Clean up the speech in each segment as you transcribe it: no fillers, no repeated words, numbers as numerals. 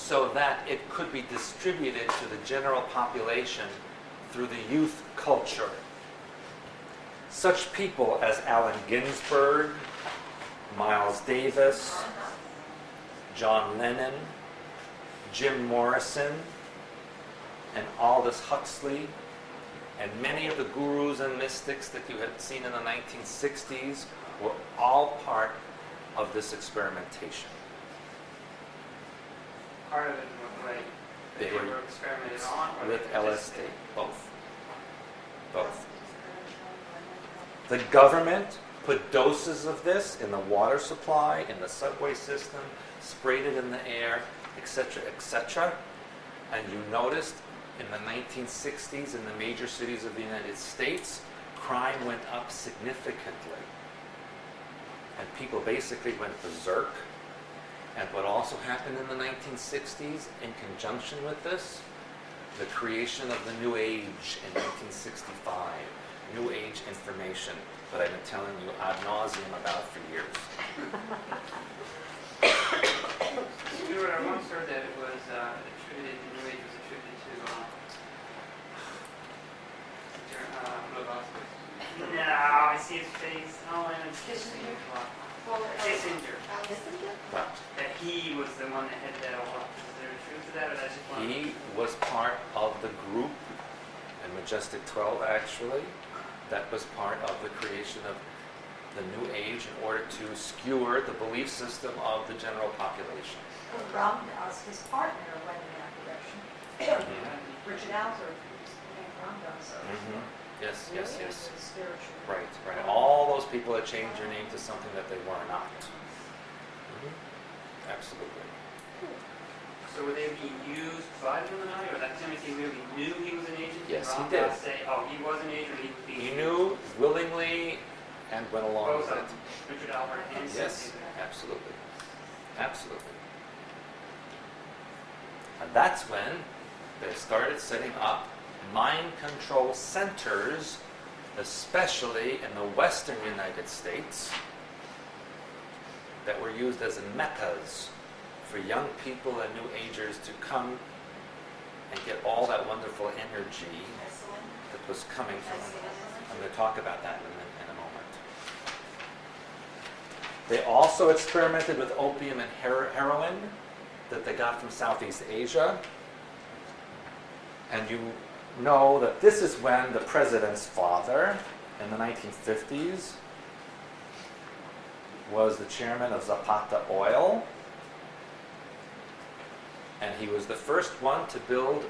so that it could be distributed to the general population through the youth culture. Such people as Allen Ginsberg, Miles Davis, John Lennon, Jim Morrison, and Aldous Huxley, and many of the gurus and mystics that you had seen in the 1960s were all part of this experimentation. Part of it in what way? They were experimented on? With LSD, both. Both. The government put doses of this in the water supply, in the subway system, sprayed it in the air, etc., etc. And you noticed in the 1960s in the major cities of the United States, crime went up significantly. And people basically went berserk. And what also happened in the 1960s in conjunction with this, the creation of the New Age in 1965, New Age information that I've been telling you ad nauseum about for years. Stewart, I once heard that it was attributed, the New Age was attributed to No, I see his face. Oh, and it's Kissinger. Kissinger. That he was the one that headed that all up. Is there a truth to that, or that's just one? He was part of the group, in Majestic 12 actually, that was part of the creation of the New Age in order to skewer the belief system of the general population. Well, Ramdas, his partner, went in that direction. Richard Alter, Ramdas. Yes, yes, yes. Spiritual. Right, right. All those people that changed their name to something that they were not. Absolutely. So were they being used by the Illuminati, or that Timothy really knew he was an agent? Yes, he Ramdas did. Say, oh, he was an agent. He was being He knew willingly and went along with it. Richard Albert and Yes, Timothy. absolutely. Absolutely. And that's when they started setting up mind control centers, especially in the western United States, that were used as meccas for young people and New Agers to come and get all that wonderful energy that was coming from them. I'm going to talk about that in a moment. They also experimented with opium and heroin that they got from Southeast Asia. And you know that this is when the president's father, in the 1950s, was the chairman of Zapata Oil. And he was the first one to build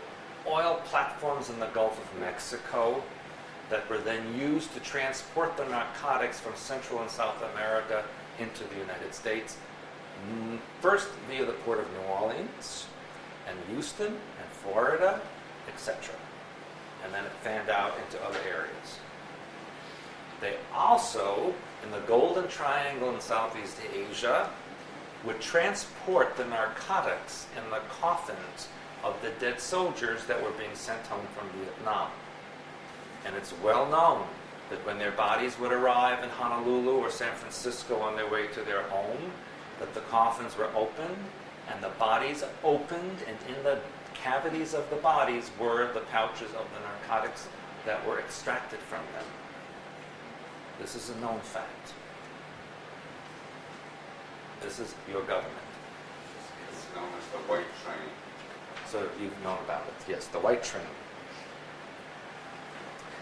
oil platforms in the Gulf of Mexico that were then used to transport the narcotics from Central and South America into the United States, first via the port of New Orleans and Houston and Florida, etc. And then it fanned out into other areas. They also, in the Golden Triangle in Southeast Asia, would transport the narcotics in the coffins of the dead soldiers that were being sent home from Vietnam. And it's well known that when their bodies would arrive in Honolulu or San Francisco on their way to their home, that the coffins were opened, and the bodies opened, and in the cavities of the bodies were the pouches of the narcotics that were extracted from them. This is a known fact. This is your government. It's known as the White Train. So you've known about it. Yes, the White Train.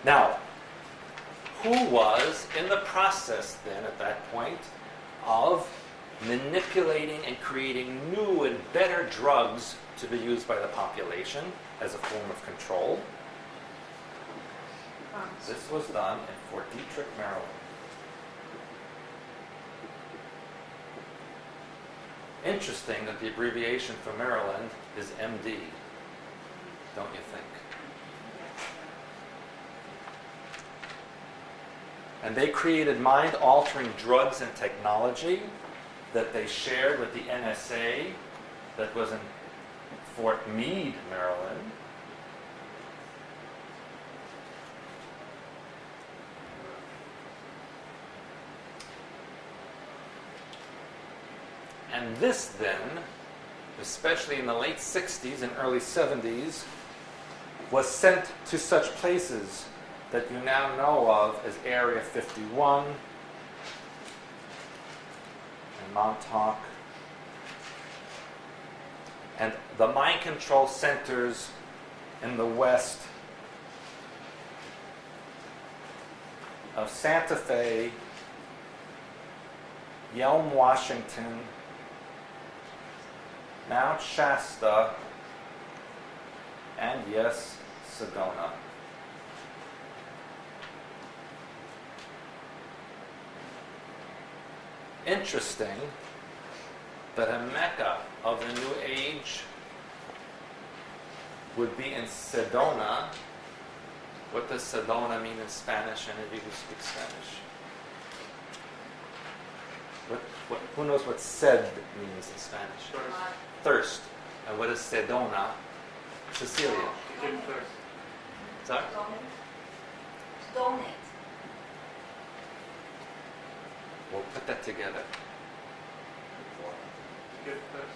Now, who was in the process then at that point of manipulating and creating new and better drugs to be used by the population as a form of control? This was done in Fort Detrick, Maryland. Interesting that the abbreviation for Maryland is MD, don't you think? And they created mind-altering drugs and technology that they shared with the NSA that was in Fort Meade, Maryland. And this then especially in the late 60s and early 70s, was sent to such places that you now know of as Area 51 and Montauk, and the mind control centers in the west of Santa Fe, Yelm, Washington, Mount Shasta, and yes, Sedona. Interesting that a mecca of the New Age would be in Sedona. What does Sedona mean in Spanish, and if you speak Spanish? Who knows what sed means in Spanish? Thirst. And what is Sedona? Cecilia. Give first. Sorry? Donate. We'll put that together. Give first.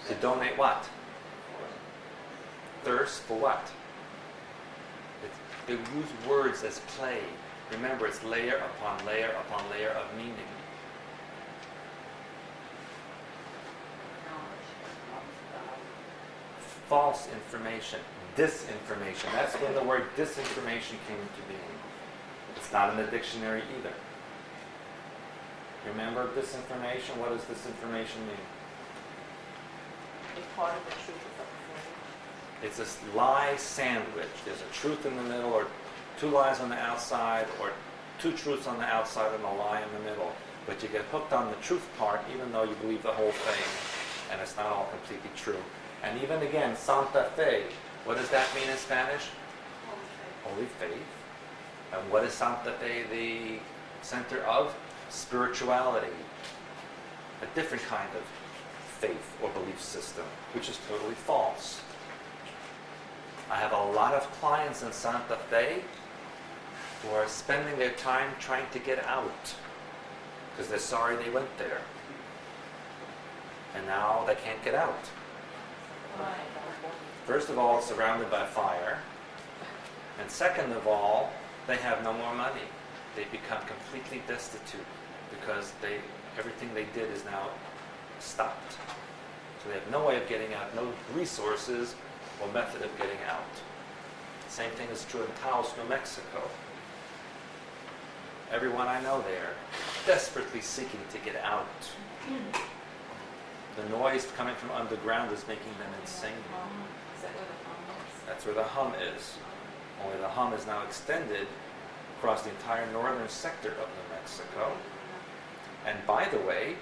To donate what? Thirst for what? They use words as play. Remember, it's layer upon layer upon layer of meaning. False information, disinformation. That's when the word disinformation came into being. It's not in the dictionary either. Remember disinformation? What does disinformation mean? It's part of the truth of the It's this lie sandwich. There's a truth in the middle, or two lies on the outside, or two truths on the outside and a lie in the middle. But you get hooked on the truth part even though you believe the whole thing, and it's not all completely true. And even again, Santa Fe, what does that mean in Spanish? Holy faith. And what is Santa Fe the center of? Spirituality. A different kind of faith or belief system, which is totally false. I have a lot of clients in Santa Fe who are spending their time trying to get out because they're sorry they went there. And now they can't get out. First of all, it's surrounded by fire. And second of all, they have no more money. They become completely destitute because everything they did is now stopped. So they have no way of getting out, no resources or method of getting out. Same thing is true in Taos, New Mexico. Everyone I know there, desperately seeking to get out. The noise coming from underground is making them insane. Is that where the hum is? That's where the hum is. Only the hum is now extended across the entire northern sector of New Mexico. And by the way,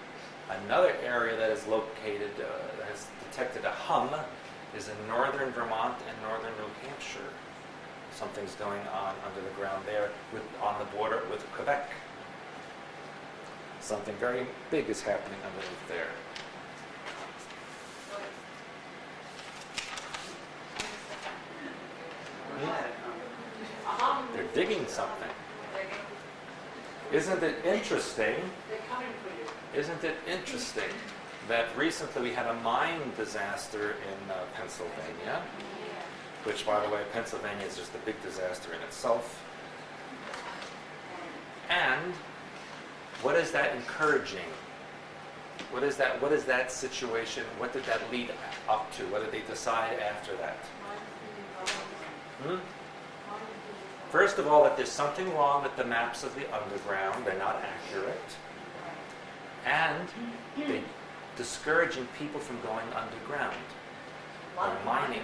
another area that is located, that has detected a hum, is in northern Vermont and northern New Hampshire. Something's going on under the ground there on the border with Quebec. Something very big is happening underneath there. They're digging something. Isn't it interesting? Isn't it interesting that recently we had a mine disaster in Pennsylvania, which, by the way, Pennsylvania is just a big disaster in itself. And what is that encouraging? What is that situation? What did that lead up to? What did they decide after that? First of all, that there's something wrong with the maps of the underground. They're not accurate. And they're discouraging people from going underground. Or mining.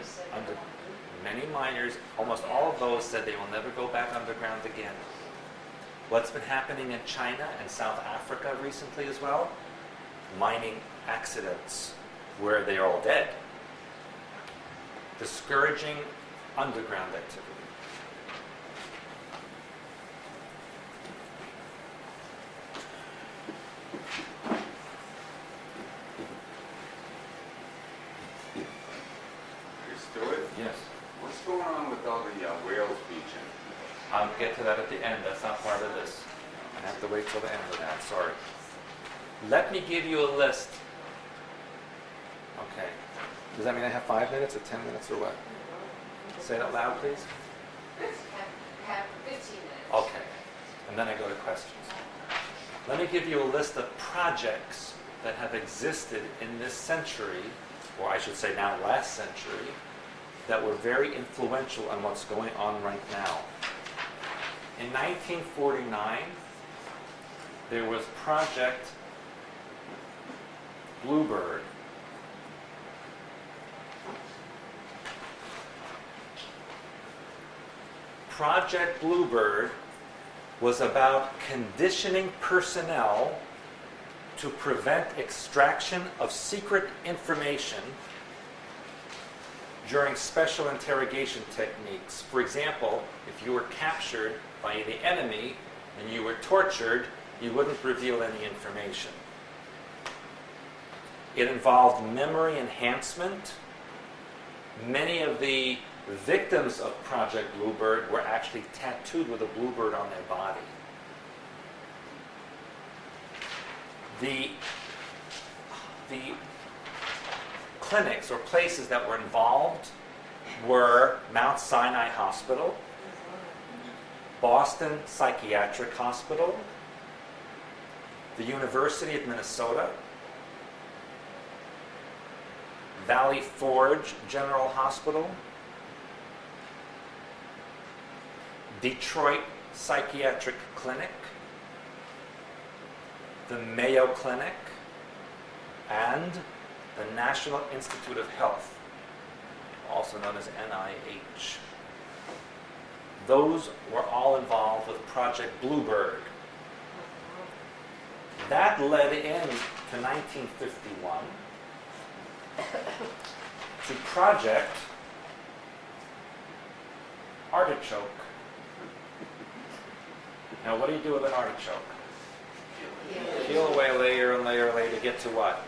Many miners, almost all of those said they will never go back underground again. What's been happening in China and South Africa recently as well? Mining accidents where they're all dead. Discouraging underground activity. Yes. What's going on with all the whales beaching? I'll get to that at the end. That's not part of this. I have to wait till the end of that. Sorry. Let me give you a list Okay. Does that mean I have 5 minutes or 10 minutes or what? Say it out loud, please. Have 15 minutes. Okay. And then I go to questions. Let me give you a list of projects that have existed in this century, or I should say now last century, that were very influential on what's going on right now. In 1949, there was Project Bluebird. Project Bluebird was about conditioning personnel to prevent extraction of secret information during special interrogation techniques. For example, if you were captured by the enemy and you were tortured, you wouldn't reveal any information. It involved memory enhancement. Many of the victims of Project Bluebird were actually tattooed with a bluebird on their body. The clinics or places that were involved were Mount Sinai Hospital, Boston Psychiatric Hospital, the University of Minnesota, Valley Forge General Hospital, Detroit Psychiatric Clinic, the Mayo Clinic, and the National Institute of Health, also known as NIH. Those were all involved with Project Bluebird. That led into 1951 to Project Artichoke. Now, what do you do with an artichoke? Peel away layer and layer and layer to get to what?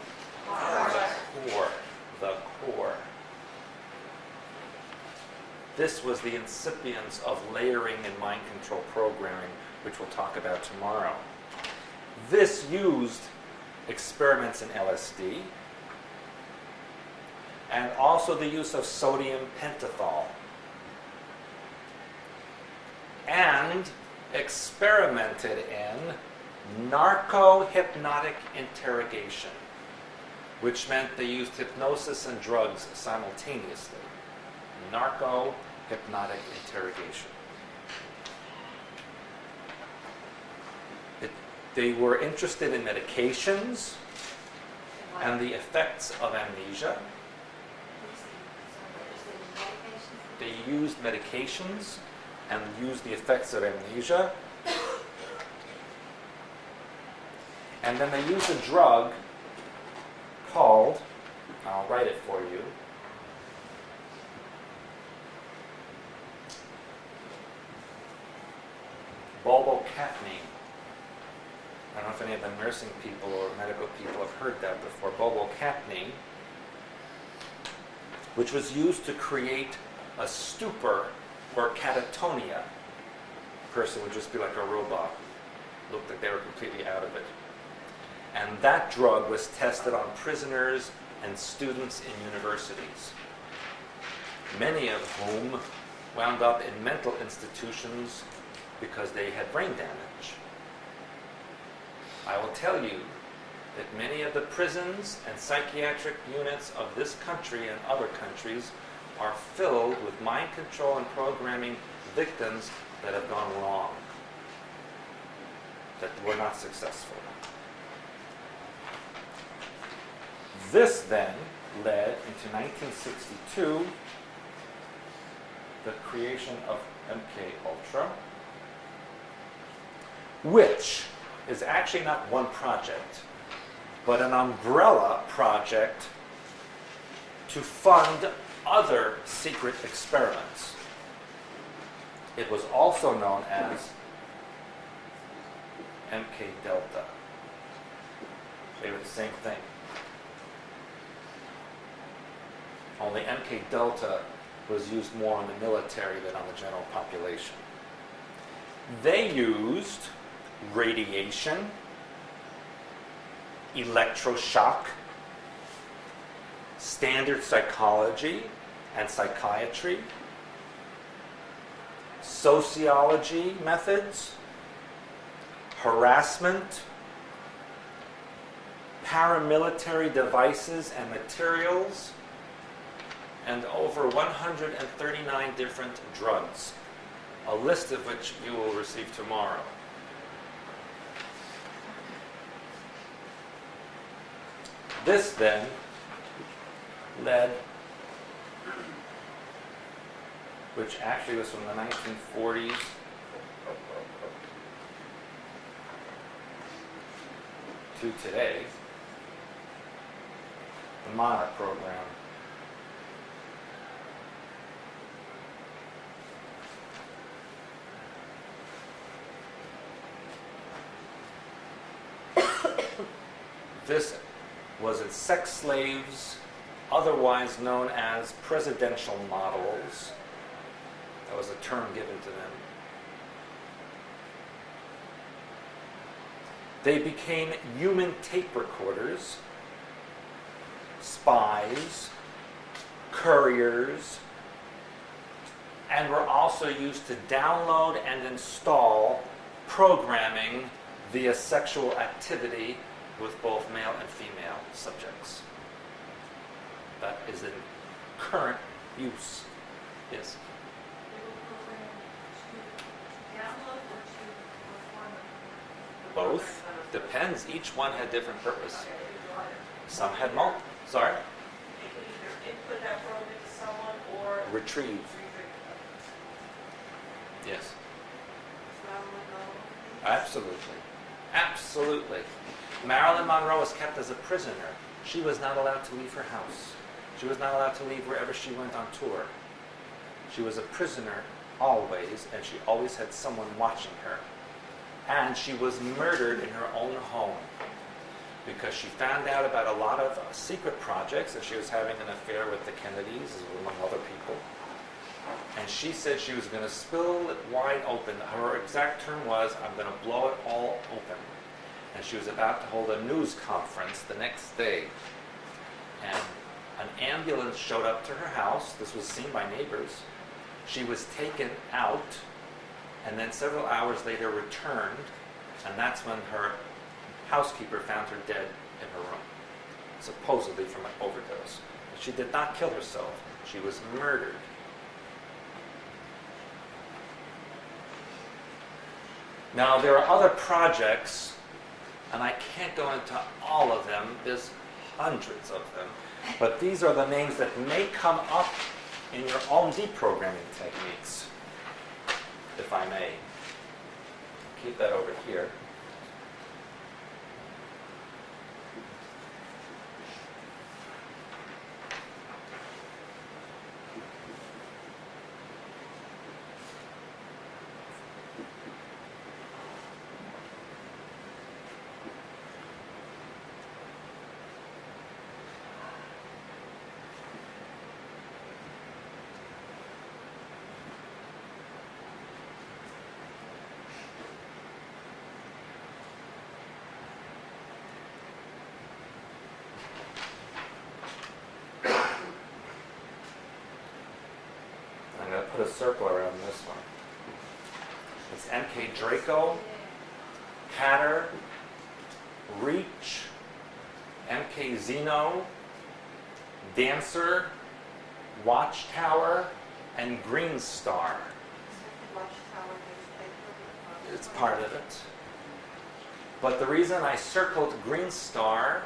The core. The core. This was the incipience of layering and mind control programming, which we'll talk about tomorrow. This used experiments in LSD and also the use of sodium pentothal, and experimented in narco-hypnotic interrogation, which meant they used hypnosis and drugs simultaneously. Narco-hypnotic interrogation. They were interested in medications and the effects of amnesia. They used medications and used the effects of amnesia. And then they used a drug called, I'll write it for you, bulbocapnine. I don't know if any of the nursing people or medical people have heard that before. Bulbocapnine, which was used to create a stupor or catatonia. A person would just be like a robot. Looked like they were completely out of it. And that drug was tested on prisoners and students in universities, many of whom wound up in mental institutions because they had brain damage. I will tell you that many of the prisons and psychiatric units of this country and other countries are filled with mind control and programming victims that have gone wrong, that were not successful. This then led into 1962 the creation of MK Ultra, which is actually not one project, but an umbrella project to fund other secret experiments. It was also known as MK Delta. They were the same thing. Only MK Delta was used more on the military than on the general population. They used radiation, electroshock, standard psychology and psychiatry, sociology methods, harassment, paramilitary devices and materials, and over 139 different drugs, a list of which you will receive tomorrow. This then led, which actually was from the 1940s to today, the Monarch program. This was in sex slaves, otherwise known as presidential models. That was a term given to them. They became human tape recorders, spies, couriers, and were also used to download and install programming via sexual activity with both male and female subjects. That is in current use. Yes? Both. Depends. Each one had different purpose. Some had multiple. Sorry? They could either input that program into someone or Retrieve. Yes. Absolutely. Absolutely. Marilyn Monroe was kept as a prisoner. She was not allowed to leave her house. She was not allowed to leave wherever she went on tour. She was a prisoner always, and she always had someone watching her. And she was murdered in her own home because she found out about a lot of secret projects, that she was having an affair with the Kennedys, among other people. And she said she was going to spill it wide open. Her exact term was, I'm going to blow it all open. And she was about to hold a news conference the next day. And an ambulance showed up to her house. This was seen by neighbors. She was taken out, and then several hours later returned, and that's when her housekeeper found her dead in her room, supposedly from an overdose. She did not kill herself. She was murdered. Now, there are other projects, and I can't go into all of them. There's hundreds of them. But these are the names that may come up in your own deprogramming techniques, if I may. Keep that over here. I'm going to put a circle around this one. It's MK Draco, Hatter, Reach, MK Zeno, Dancer, Watchtower, and Green Star. It's part of it. But the reason I circled Green Star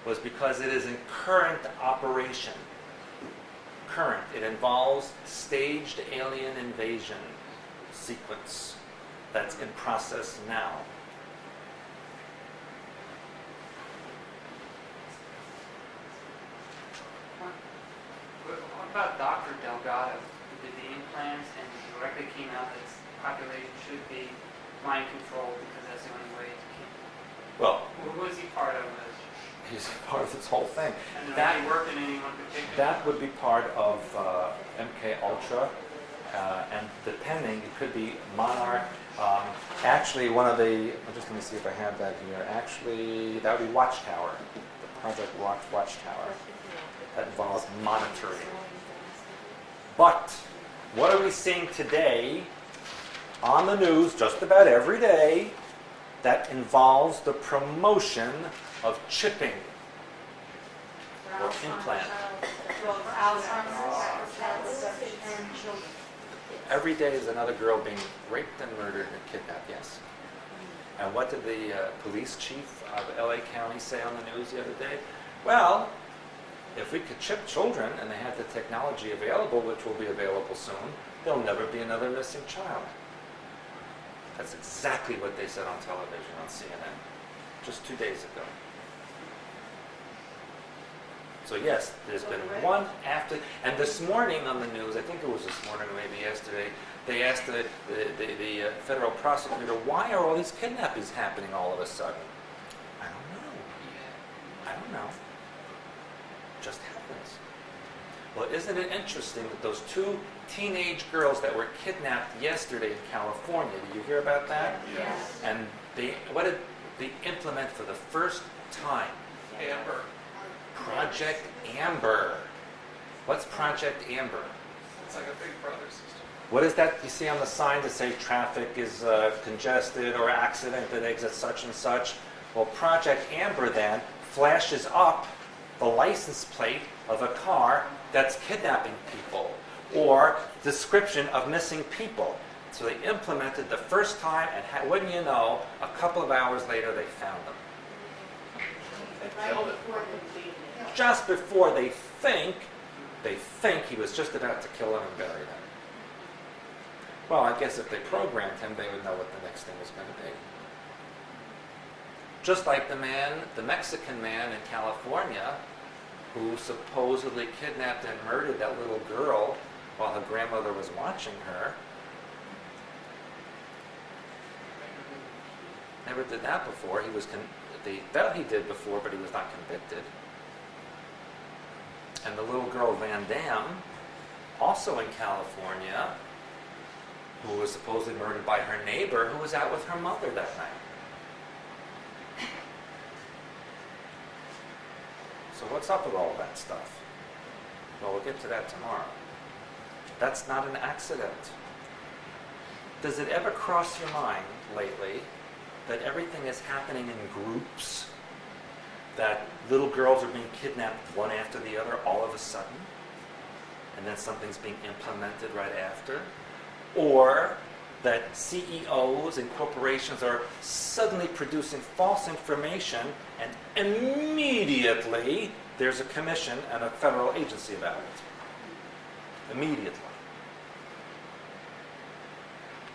was because it is in current operation. Current. It involves staged alien invasion sequence that's in process now. What about Dr. Delgado, who did the implants and directly came out that this population should be mind controlled because that's the only way to keep. Well, Who was he part of this? he's part of this whole thing. And That- did he work in anyone particular? That would be part of MK Ultra, and depending, it could be Monarch. Actually, one of the, just let me see if I have that here. Actually, that would be Watchtower, the Project Watchtower. that involves monitoring. But what are we seeing today on the news just about every day that involves the promotion of chipping or implant? Well, for Alzheimer's, for pets, and children. Every day is another girl being raped and murdered and kidnapped, yes. And what did the police chief of LA County say on the news the other day? Well, if we could chip children and they had the technology available, which will be available soon, there'll never be another missing child. That's exactly what they said on television on CNN just 2 days ago. So yes, there's been one after, and this morning on the news, I think it was this morning or maybe yesterday, they asked the federal prosecutor, why are all these kidnappings happening all of a sudden? I don't know. Just happens. Well, isn't it interesting that those two teenage girls that were kidnapped yesterday in California, did you hear about that? Yes. And what did they implement for the first time? Amber. Project Amber. What's Project Amber? It's like a big brother system. What is that you see on the sign to say traffic is congested or accident that exit such and such? Well, Project Amber then flashes up the license plate of a car that's kidnapping people or description of missing people. So they implemented the first time and wouldn't you know, a couple of hours later they found them. They killed it. Just before they think he was just about to kill them and bury them. Well, I guess if they programmed him, they would know what the next thing was going to be. Just like the Mexican man in California, who supposedly kidnapped and murdered that little girl while her grandmother was watching her. Never did that before. They felt he did before, but he was not convicted. And the little girl Van Dam, also in California, who was supposedly murdered by her neighbor who was out with her mother that night. So what's up with all that stuff? Well, we'll get to that tomorrow. That's not an accident. Does it ever cross your mind lately that everything is happening in groups? That little girls are being kidnapped one after the other all of a sudden? And then something's being implemented right after? Or that CEOs and corporations are suddenly producing false information and immediately there's a commission and a federal agency about it. Immediately.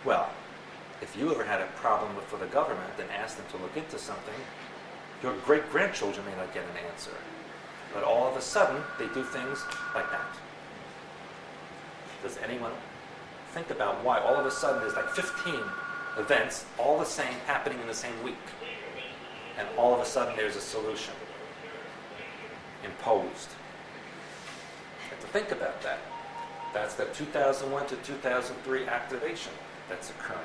Well, if you ever had a problem for the government and asked them to look into something, your great-grandchildren may not get an answer. But all of a sudden, they do things like that. Does anyone think about why all of a sudden there's like 15 events, all the same, happening in the same week? And all of a sudden there's a solution imposed. You have to think about that. That's the 2001 to 2003 activation that's occurring.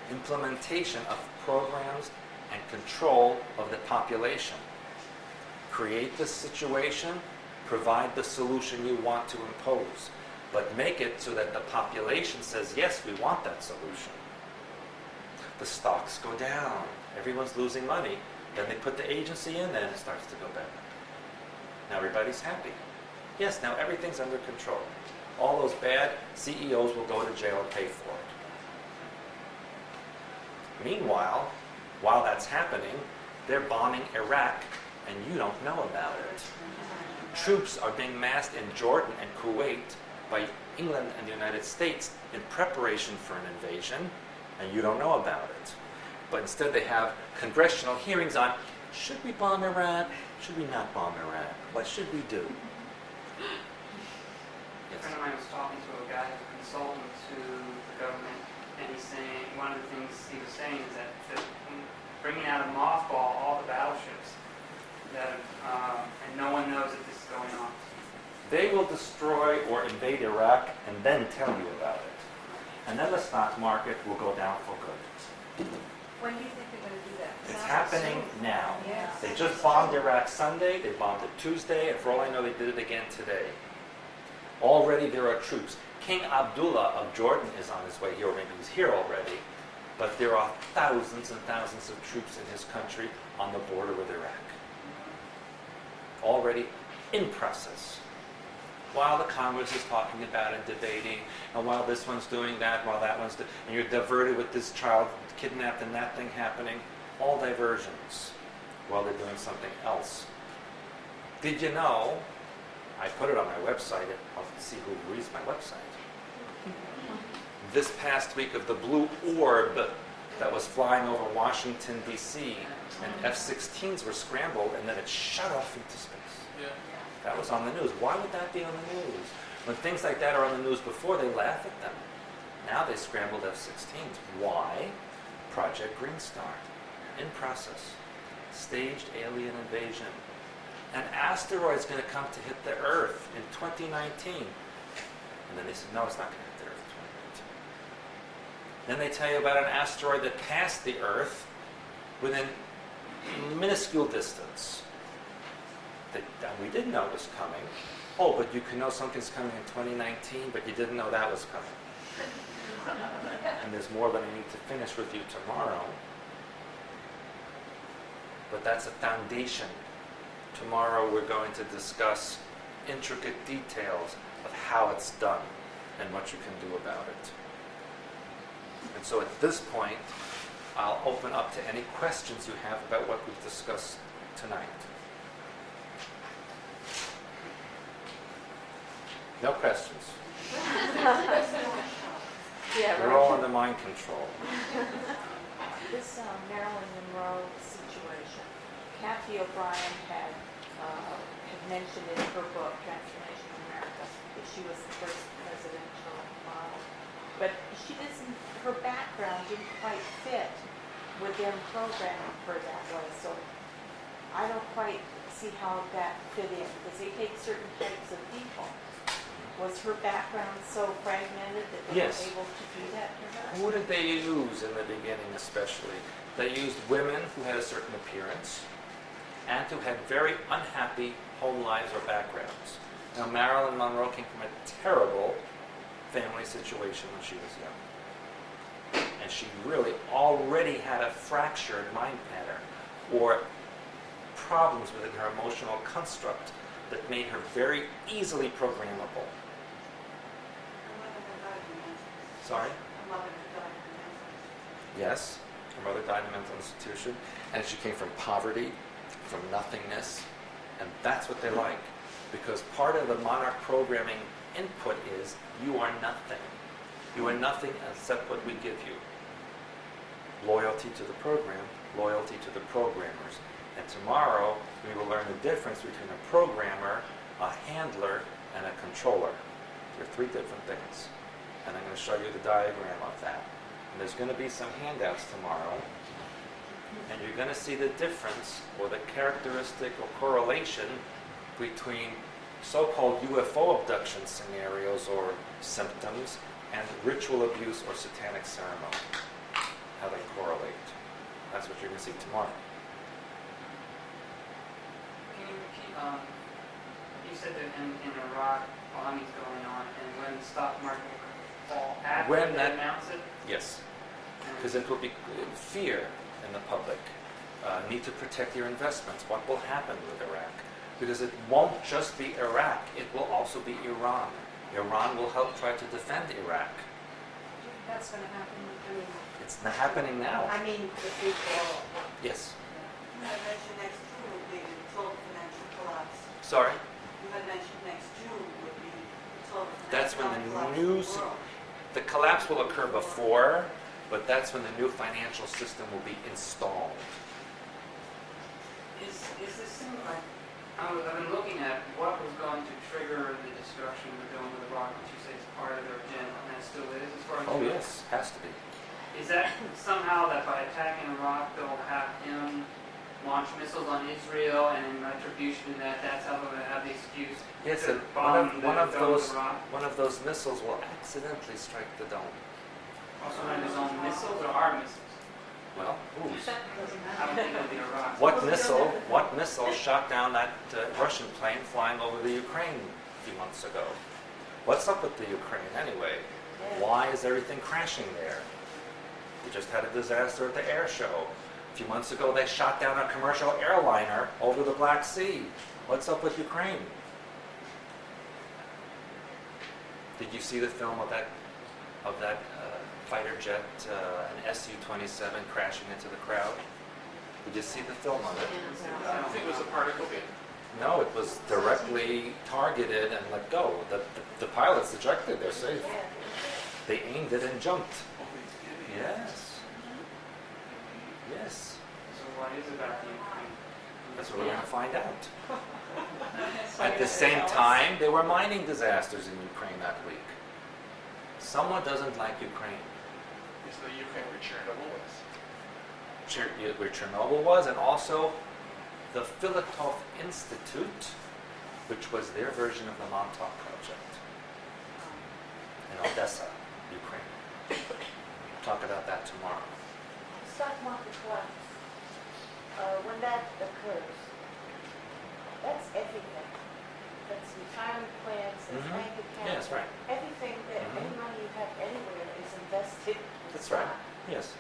Implementation of programs and control of the population. Create the situation, provide the solution you want to impose, but make it so that the population says, yes, we want that solution. The stocks go down. Everyone's losing money. Then they put the agency in, then it starts to go back up. Now everybody's happy. Yes, now everything's under control. All those bad CEOs will go to jail and pay for it. Meanwhile, while that's happening, they're bombing Iraq and you don't know about it. Troops are being massed in Jordan and Kuwait by England and the United States in preparation for an invasion, and you don't know about it. But instead they have congressional hearings on, should we bomb Iraq? Should we not bomb Iraq? What should we do? A friend of mine was talking to a guy who's a consultant to the government, and he's saying, one of the things he was saying is that bringing out of mothball all the battleships, and no one knows that this is going on. They will destroy or invade Iraq and then tell you about it. And then the stock market will go down for good. When do you think they're going to do that? It's Sounds happening soon. now. Yes. They just bombed Iraq Sunday, they bombed it Tuesday, and for all I know, they did it again today. Already there are troops. King Abdullah of Jordan is on his way here, or maybe he's here already, but there are thousands and thousands of troops in his country on the border with Iraq. Already in process. While the Congress is talking about and debating, and while this one's doing that, while that one's doing, and you're diverted with this child kidnapped and that thing happening, all diversions, while they're doing something else. Did you know, I put it on my website, I'll see who reads my website. This past week of the blue orb that was flying over Washington, D.C., and F-16s were scrambled, and then it shot off into space. Yeah. That was on the news. Why would that be on the news? When things like that are on the news before, they laugh at them. Now they scrambled F-16s. Why? Project Green Star. In process. Staged alien invasion. An asteroid's going to come to hit the Earth in 2019. And then they said, no, it's not going to hit the Earth in 2019. Then they tell you about an asteroid that passed the Earth within minuscule distance. That we didn't know was coming. Oh, but you can know something's coming in 2019, but you didn't know that was coming. And there's more that I need to finish with you tomorrow. But that's a foundation. Tomorrow we're going to discuss intricate details of how it's done and what you can do about it. And so at this point, I'll open up to any questions you have about what we've discussed tonight. No questions. Yeah, We're all under mind control. This Marilyn Monroe situation, Kathy O'Brien had mentioned in her book, Transformation of America, that she was the first presidential model. But she doesn't, her background didn't quite fit with them programming her that way. So I don't quite see how that fit in, because they take certain types of people. Was her background so fragmented that they Yes. were able to do that to her? Who did they use in the beginning especially? They used women who had a certain appearance and who had very unhappy home lives or backgrounds. Now, Marilyn Monroe came from a terrible family situation when she was young. And she really already had a fractured mind pattern or problems within her emotional construct that made her very easily programmable. Sorry? Yes, her mother died in a mental institution, and she came from poverty, from nothingness, and that's what they like. Because part of the monarch programming input is, you are nothing. You are nothing except what we give you. Loyalty to the program, loyalty to the programmers. And tomorrow, we will learn the difference between a programmer, a handler, and a controller. They're three different things. And I'm going to show you the diagram of that. And there's going to be some handouts tomorrow. And you're going to see the difference, or the characteristic or correlation between so-called UFO abduction scenarios or symptoms and ritual abuse or satanic ceremony. How they correlate. That's what you're going to see tomorrow. Can you repeat, you said that in Iraq, bombings going on, and when the stock market will fall after When they that- announce it? Yes. And- Because it will be fear in the public. Need to protect your investments. What will happen with Iraq? Because it won't just be Iraq. It will also be Iran. Iran will help try to defend Iraq. That's going to happen. It's not happening now. I mean, the people. Yes. You had mentioned next June would be the total financial collapse. Sorry? You had mentioned next June would be the total That's financial when the collapse news- of the world. The collapse will occur before, but that's when the new financial system will be installed. Is this thing like, I've been looking at what was going to trigger the destruction of the Dome of the Rock, which you say is part of their agenda, and that still is as far as Oh you know? yes, has to be. Is that somehow that by attacking Iraq, they'll have him launch missiles on Israel, and in retribution to that, that's how they'll have the excuse Yes, to and bomb one of the Dome those of Iraq? one of those missiles will accidentally strike the dome. Also, one of his own missiles or our missiles? Well, whose? I don't think it'll be Iraq. What missile shot down that Russian plane flying over the Ukraine a few months ago? What's up with the Ukraine anyway? Why is everything crashing there? We just had a disaster at the air show. A few months ago, they shot down a commercial airliner over the Black Sea. What's up with Ukraine? Did you see the film of that fighter jet, an Su-27 crashing into the crowd? Did you see the film of it? I think it was a particle beam. No, it was directly targeted and let go. The pilots ejected, they're safe. They aimed it and jumped. Yes. Yes. So what is about the Ukraine? That's what we're going to find out. At the same time, there were mining disasters in Ukraine that week. Someone doesn't like Ukraine. Is the Ukraine where Chernobyl was? Where Chernobyl was, and also the Filatov Institute, which was their version of the Montauk Project in Odessa, Ukraine. We'll talk about that tomorrow. Stock market collapse, when that occurs, that's everything. That's retirement plans, that's Mhm. bank accounts. Yes, right. Everything, that Mhm. any money you have anywhere is invested in That's right. stock. Yes,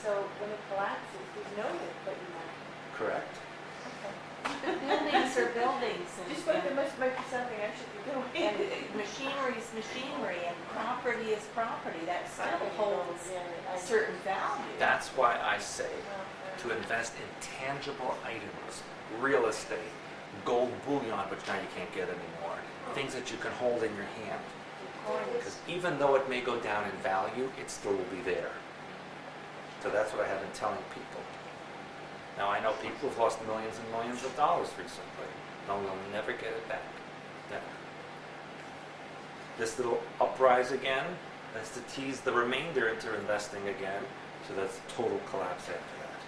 So when it collapses, there's no way to put your money. correct. Buildings are buildings. Just like there must be something I should be doing. And machinery is machinery, and property is property. That still holds certain value. That's why I say to invest in tangible items, real estate, gold bullion, which now you can't get anymore, things that you can hold in your hand. Because even though it may go down in value, it still will be there. So that's what I have been telling people. Now I know people have lost millions and millions of dollars recently. No, we'll never get it back. Never. This little uprise again, that's to tease the remainder into investing again, so that's total collapse after that.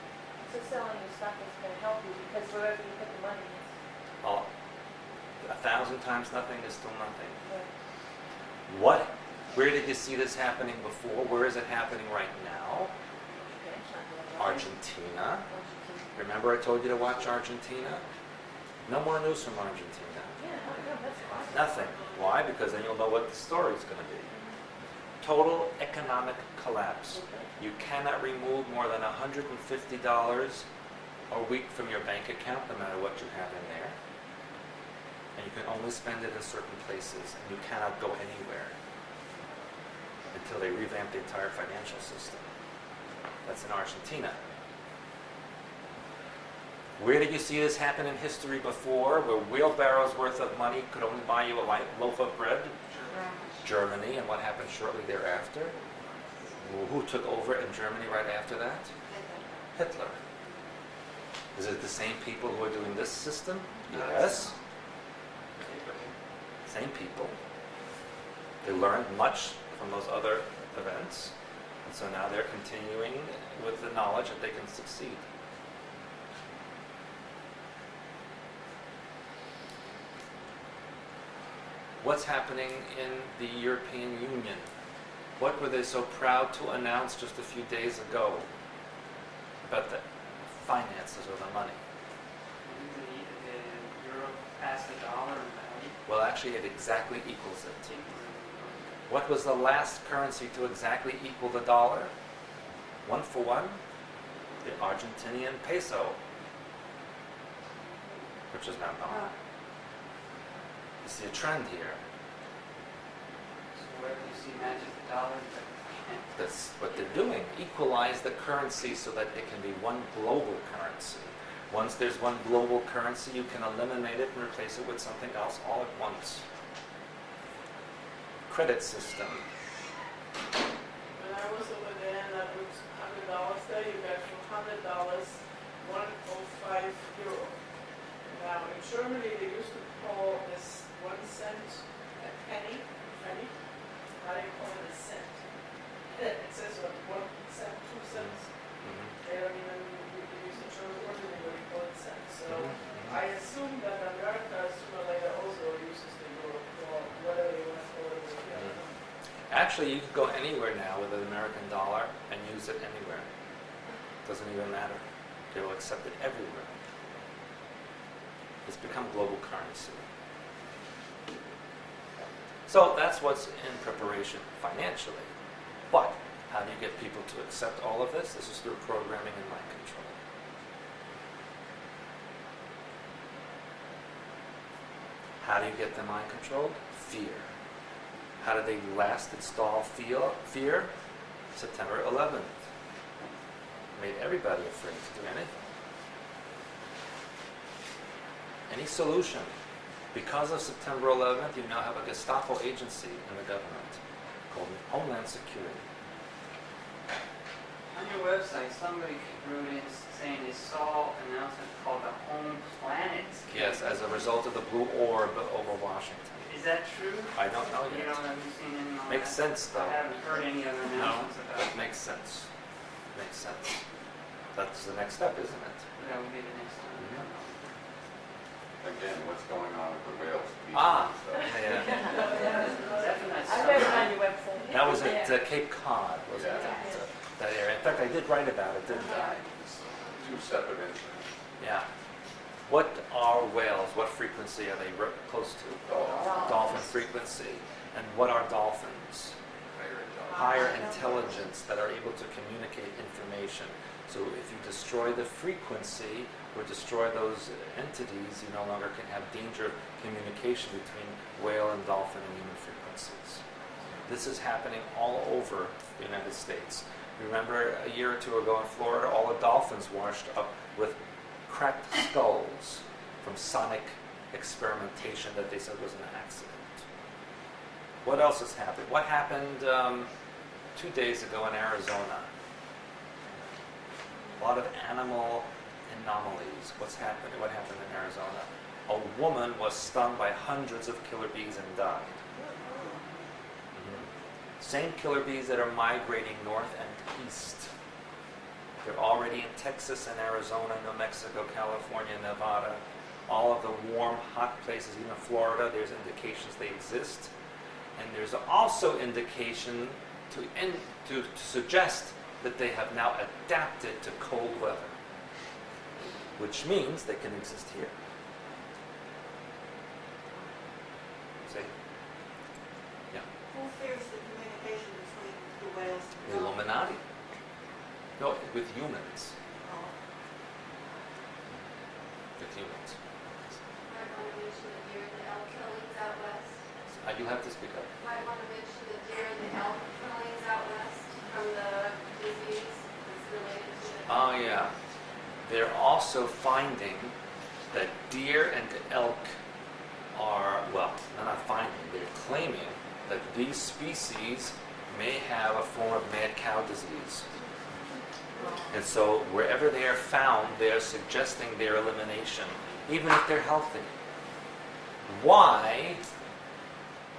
So selling your stock is going to help you because wherever you put the money is. Well, 1,000 times nothing is still nothing. Right. Where did you see this happening before? Where is it happening right now? Argentina. Remember I told you to watch Argentina? No more news from Argentina. Yeah, no, that's fine. Nothing. Why? Because then you'll know what the story's going to be. Total economic collapse. You cannot remove more than $150 a week from your bank account, no matter what you have in there. And you can only spend it in certain places, and you cannot go anywhere until they revamp the entire financial system. That's in Argentina. Where did you see this happen in history before, where wheelbarrows worth of money could only buy you a light loaf of bread? Germany, and what happened shortly thereafter? Who took over in Germany right after that? Hitler. Is it the same people who are doing this system? Yes. Same people. They learned much from those other events, and so now they're continuing with the knowledge that they can succeed. What's happening in the European Union? What were they so proud to announce just a few days ago about the finances or the money? The euro passed the dollar in value. Well, actually, it exactly equals it. What was the last currency to exactly equal the dollar? One for one, the Argentinian peso, which is now gone. You see a trend here. So wherever you see matches the dollar, That's what they're doing. Equalize the currency so that it can be one global currency. Once there's one global currency, you can eliminate it and replace it with something else all at once. Credit system. When I was over there and I put $100 there, you got for $100, 105 euro. Now in Germany they used to call this 1 cent a penny. Now they call it a cent. It says what, 1 cent, 2 cents. Mhm. They don't even use the German word anymore, they call it cent. So Mhm. I assume that America sooner or later also uses the euro or whatever you want to call it. Actually, you can go anywhere now with an American dollar and use it anywhere. Doesn't even matter. They will accept it everywhere. It's become global currency. So that's what's in preparation financially. But how do you get people to accept all of this? This is through programming and mind control. How do you get them mind controlled? Fear. How did they last install fear? September 11th. Made everybody afraid to do anything. Any solution? Because of September 11th, you now have a Gestapo agency in the government called Homeland Security. On your website, somebody wrote in saying they saw an announcement called the Home Planet. Yes, as a result of the blue orb over Washington. Is that true? I don't know You yet. know, have you seen any on Makes that? sense, though. I haven't heard any other No, announcements about it it. makes sense. Makes sense. That's the next step, isn't it? That would be the next one. Again, what's going on with the whales beach Ah. and stuff. Yeah. Definitely. I read it on your website. That was at Cape Cod, wasn't it? Yeah. That area. In fact, I did write about it, didn't I? It's two separate incidents. Yeah. What are whales? What frequency are they close to? Dolphin frequency. And what are dolphins? Higher intelligence that are able to communicate information. So if you destroy the frequency or destroy those entities, you no longer can have danger of communication between whale and dolphin and human frequencies. This is happening all over the United States. Remember a year or two ago in Florida, all the dolphins washed up with cracked skulls from sonic experimentation that they said was an accident. What else has happened? What happened 2 days ago in Arizona? A lot of animal anomalies. What happened in Arizona? A woman was stung by hundreds of killer bees and died. Same killer bees that are migrating north and east. They're already in Texas and Arizona, New Mexico, California, Nevada. All of the warm, hot places, even Florida, there's indications they exist. And there's also indication to suggest that they have now adapted to cold weather, which means they can exist here. See? Yeah. Who fears the communication between the whales and The Illuminati. No, with humans. With humans. Might want to mention the deer and the elk killings out west. You have to speak up. Might want to mention the deer and the elk killings out west from the disease that's related to it. Oh, yeah. They're also finding that deer and elk are, well, they're not finding, they're claiming that these species may have a form of mad cow disease. And so wherever they are found, they are suggesting their elimination, even if they're healthy. Why?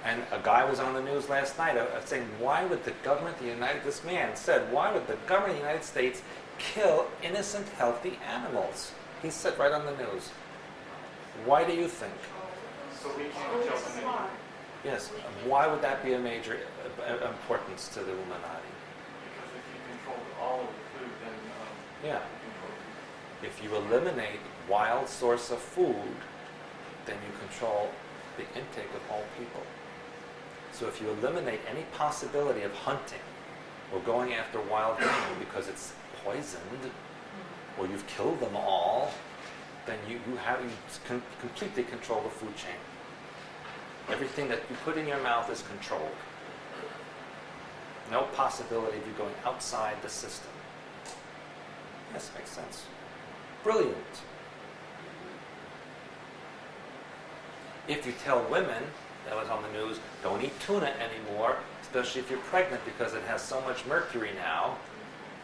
And a guy was on the news last night saying, why would the government, this man said, why would the government of the United States kill innocent, healthy animals? He said right on the news. Why do you think? So we can't kill them anymore. Yes, why would that be a major importance to the Illuminati? Because if you control all of the food, then Yeah. you control If you eliminate wild source of food, then you control the intake of all people. So if you eliminate any possibility of hunting or going after wild game because it's poisoned or you've killed them all, then you completely control the food chain. Everything that you put in your mouth is controlled. No possibility of you going outside the system. Yes, makes sense. Brilliant. If you tell women, that was on the news, don't eat tuna anymore, especially if you're pregnant because it has so much mercury now,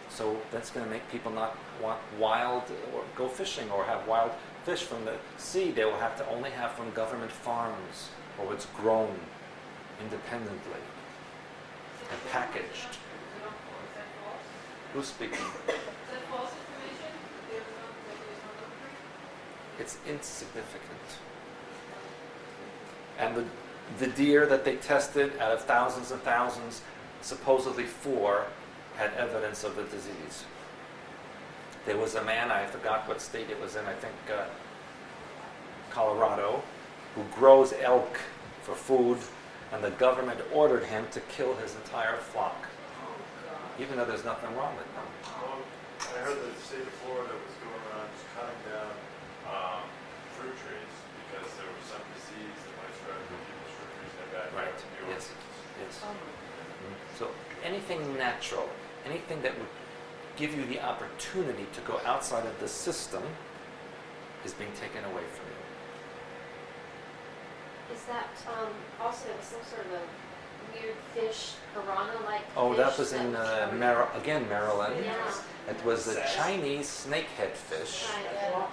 so that's going to make people not want wild or go fishing or have wild fish from the sea. They will have to only have from government farms or what's grown independently and packaged. Who's speaking? Is that false information? There's no mercury? It's insignificant. And the deer that they tested out of thousands and thousands, supposedly 4 had evidence of the disease. There was a man, I forgot what state it was in, I think Colorado, who grows elk for food, and the government ordered him to kill his entire flock, even though there's nothing wrong with them. Well, I heard that the state of Florida was going around just cutting down fruit trees because there was some disease that might spread from people's fruit trees in their backyard. Right, New York. yes, yes. So anything natural, anything that would give you the opportunity to go outside of the system is being taken away from you. Is that, also there was some sort of a weird fish, piranha-like fish? Oh, that was in Maryland. Yeah. It was a Chinese snakehead fish. Right,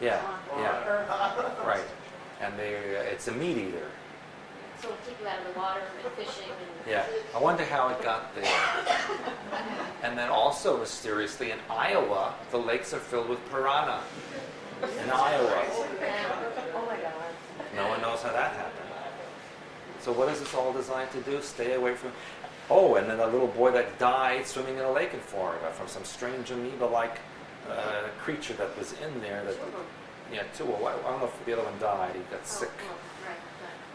Yeah, yeah, right. And it's a meat eater. So it'll keep you out of the water and fishing and... Yeah, I wonder how it got there. And then also, mysteriously, in Iowa, the lakes are filled with piranha. In Iowa. Oh my God. No one knows how that happened. So what is this all designed to do? Stay away from... Oh, and then a little boy that died swimming in a lake in Florida from some strange amoeba-like creature that was in there. That, yeah, two. Well, I don't know if the other one died. He got sick. Oh, right, right.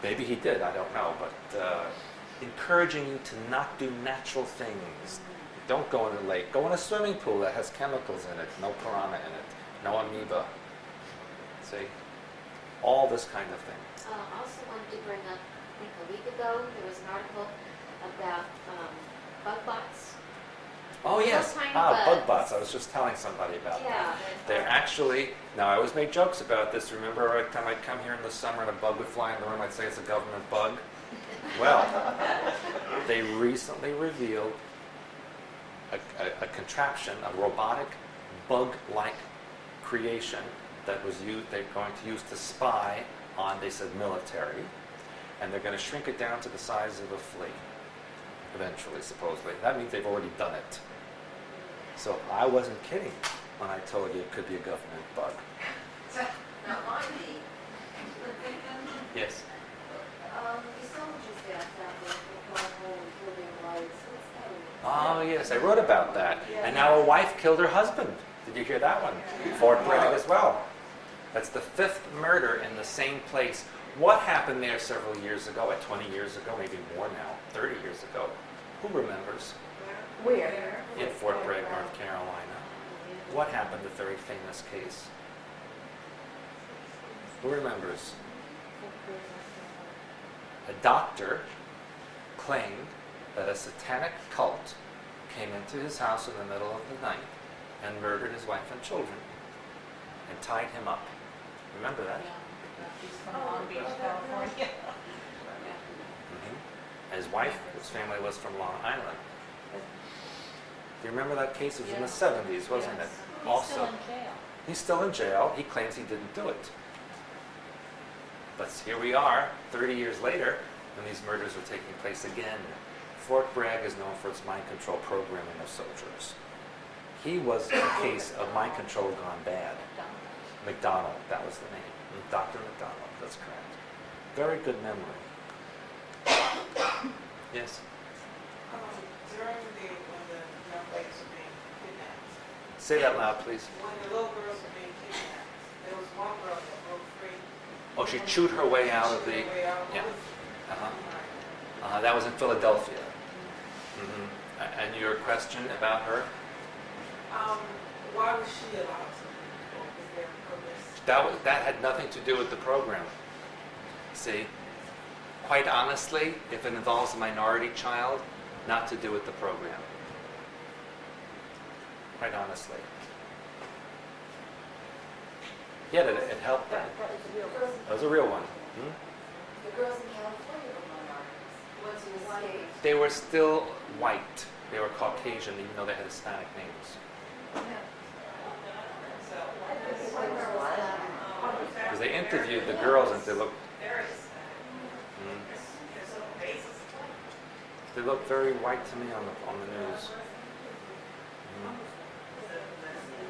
Maybe he did, I don't know. But encouraging you to not do natural things. Don't go in a lake. Go in a swimming pool that has chemicals in it. No piranha in it. No amoeba. See? All this kind of thing. I also wanted to bring up, I think a week ago, there was an article about bug bots. Oh, yes. Little tiny Bug bugs. bots. I was just telling somebody about that. Yeah. They're actually, now I always make jokes about this. Remember every time I'd come here in the summer and a bug would fly in the room, I'd say it's a government bug? Well, they recently revealed a contraption, a robotic bug-like creation that was they're going to use to spy on, they said, military. And they're going to shrink it down to the size of a flea, eventually, supposedly. That means they've already done it. So I wasn't kidding when I told you it could be a government bug. Not my me. Yes? The soldiers gas out there for carnival and killing wives. What's that Oh, all about? yes, I wrote about that. And now a wife killed her husband. Did you hear that one? Fort Bragg as well. That's the 5th murder in the same place. What happened there several years ago, 20 years ago, maybe more now, 30 years ago? Who remembers? Where? In Fort Bragg, North Carolina. What happened, the very famous case? Who remembers? A doctor claimed that a satanic cult came into his house in the middle of the night and murdered his wife and children and tied him up. Remember that? He's from Long Beach, California. His wife, his family was from Long Island. Do you remember that case? It was in the 70s, wasn't it? He's still in jail. He's still in jail. He claims he didn't do it. But here we are, 30 years later, and these murders are taking place again. Fort Bragg is known for its mind control programming of soldiers. He was a case of mind control gone bad. McDonald, that was the name. Dr. McDonald, that's correct. Very good memory. Yes? During when the young ladies were being kidnapped, Say that loud, please. when the little girls were being kidnapped, there was one girl that broke free. Oh, she chewed her way out of the... She way out. Yeah. That was in Philadelphia. And your question about her? Why was she allowed to? Was there a purpose? That had nothing to do with the program. See? Quite honestly, if it involves a minority child, not to do with the program. Quite honestly. Yeah, it helped them. That was a real one. The girls in California were minorities. Ones who escaped. They were still white. They were Caucasian, even though they had Hispanic names. Because they interviewed the girls and they looked... They looked very white to me on the news.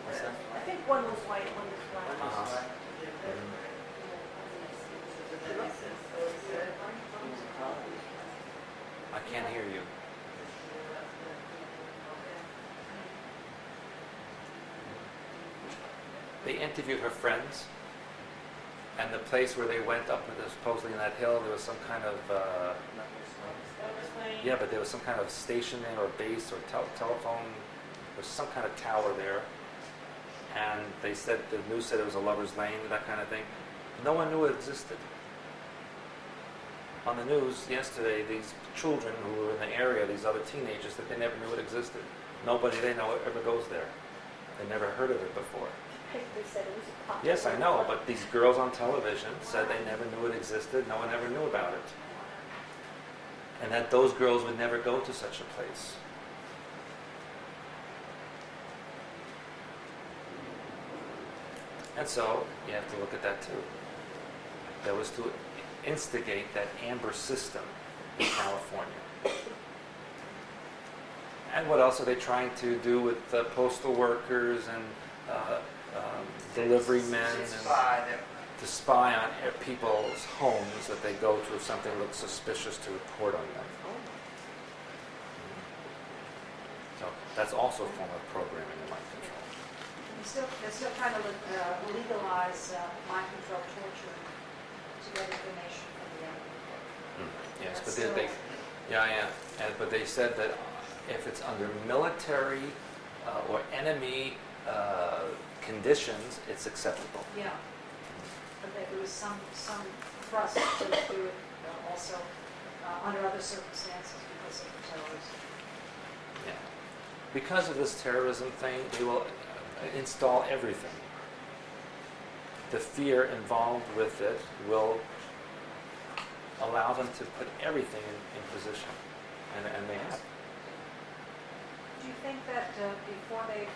What's that? I think one was white, one was black. Uh-huh. I can't hear you. they interviewed her friends, and the place where they went up, supposedly in that hill, there was some kind of yeah, but there was some kind of station there, or base, or telephone. There was some kind of tower there, and they said the news said it was a lover's lane, that kind of thing. No one knew it existed. On the news yesterday, these children who were in the area, these other teenagers, that they never knew it existed. Nobody they know ever goes there. They never heard of it before. They said it was a popular Yes, I know, club. but these girls on television said they never knew it existed. No one ever knew about it. And that those girls would never go to such a place. And so, you have to look at that too. That was to instigate that amber system in California. And what else are they trying to do with postal workers and delivery men and to spy on people's homes that they go to if something looks suspicious to report on them? So that's also a form of programming and mind control. They're still trying to legalize mind control torture to get information from the enemy. Yes, That's but they but they said that if it's under military or enemy conditions, it's acceptable. Yeah. But there was some thrust to do it also under other circumstances because of terrorism. Yeah. Because of this terrorism thing, they will install everything. The fear involved with it will allow them to put everything in position, and they have. Do you think that before they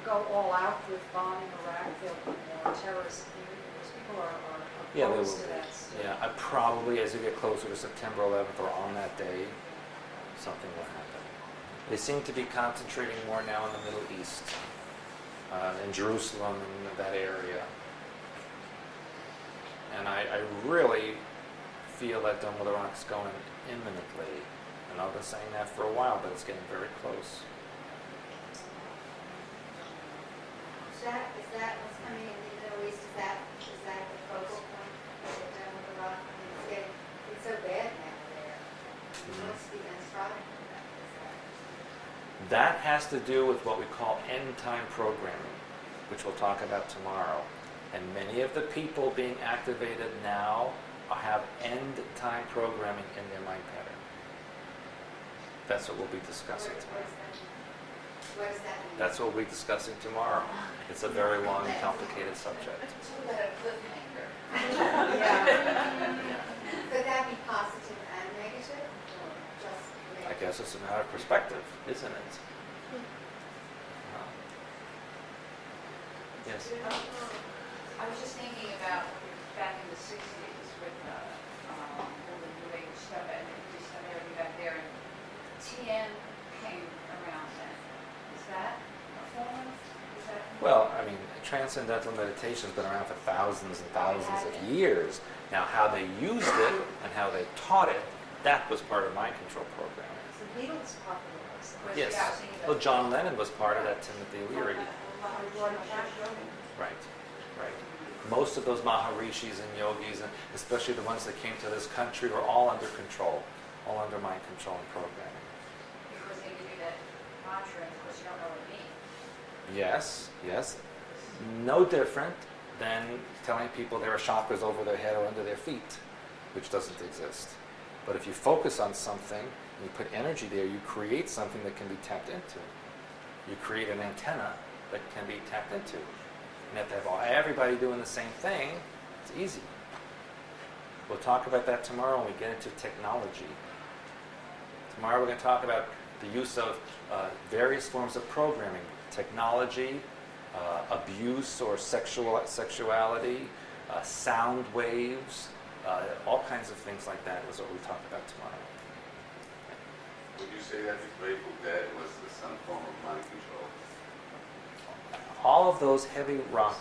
go all out with bombing Iraq, there'll be more terrorism here? Because people are Yeah, they will. opposed to that still. Yeah, I probably, as you get closer to September 11th or on that day, something will happen. They seem to be concentrating more now in the Middle East, in Jerusalem and that area. And I really feel that done with Iraq's going imminently. And I've been saying that for a while, but it's getting very close. Is that what's coming in the Middle East? Is that the focal point of it done with Iraq? I mean, it's so bad now there. What's the end product of that? That has to do with what we call end-time programming, which we'll talk about tomorrow. And many of the people being activated now have end-time programming in their mind pattern. That's what we'll be discussing tomorrow. What does that mean? That's what we'll be discussing tomorrow. It's a very long and complicated subject. Let a cliffhanger. Yeah. Could that be positive and negative, or just I negative? guess it's a matter of perspective, isn't it? Yes. I was just thinking about back in the 60s with all the new age stuff and everything back there, and TN came around then. Is that a form? Is that? Well, I mean, transcendental meditation has been around for thousands and thousands of years. Now, how they used it and how they taught it, that was part of mind control programming. The Beatles popularized that. Yes. Well, John Lennon was part of that Timothy Leary. Right, right. Most of those Maharishis and yogis, and especially the ones that came to this country, were all under control, all under mind control and programming. Because they give you that mantra, and of course you don't know what it means. Yes, yes. No different than telling people there are chakras over their head or under their feet, which doesn't exist. But if you focus on something, and you put energy there, you create something that can be tapped into. You create an antenna that can be tapped into. And if they have everybody doing the same thing, it's easy. We'll talk about that tomorrow when we get into technology. Tomorrow we're going to talk about the use of various forms of programming, technology, abuse or sexuality, sound waves, all kinds of things like that is what we talk about tomorrow. Would you say that the Grateful Dead was some form of mind control? All of those heavy rock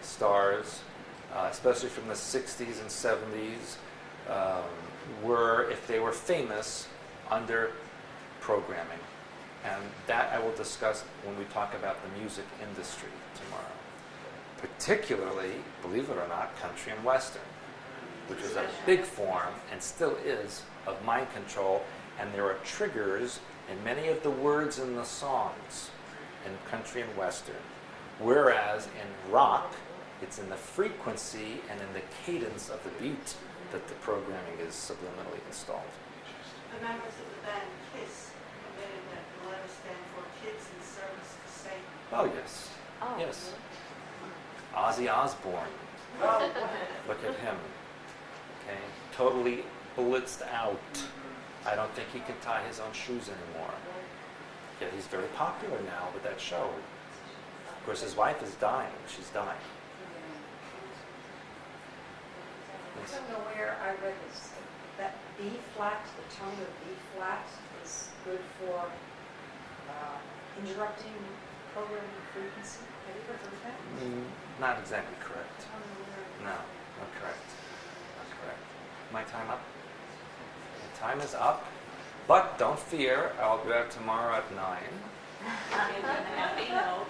stars, especially from the 60s and 70s, were, if they were famous, under programming. And that I will discuss when we talk about the music industry tomorrow. particularly, believe it or not, country and western, which is a big form and still is of mind control, and there are triggers in many of the words in the songs in country and western, whereas in rock, it's in the frequency and in the cadence of the beat that the programming is subliminally installed. The members of the band KISS admitted that the letters stand for Kids in Service to Satan. Oh, yes. Oh, Yes. Ozzy Osbourne. Oh, Look at him. Okay. Totally blitzed out. I don't think he can tie his own shoes anymore. Yet he's very popular now with that show. Of course, his wife is dying. She's dying. I don't know where I read this, that B flat, the tone of B flat is good for interrupting programming frequency. Have you ever heard that? Not exactly correct. I don't know where I read No, that. not correct. Not correct. My time up? My time is up. But don't fear, I'll be back tomorrow at 9. And on a happy note.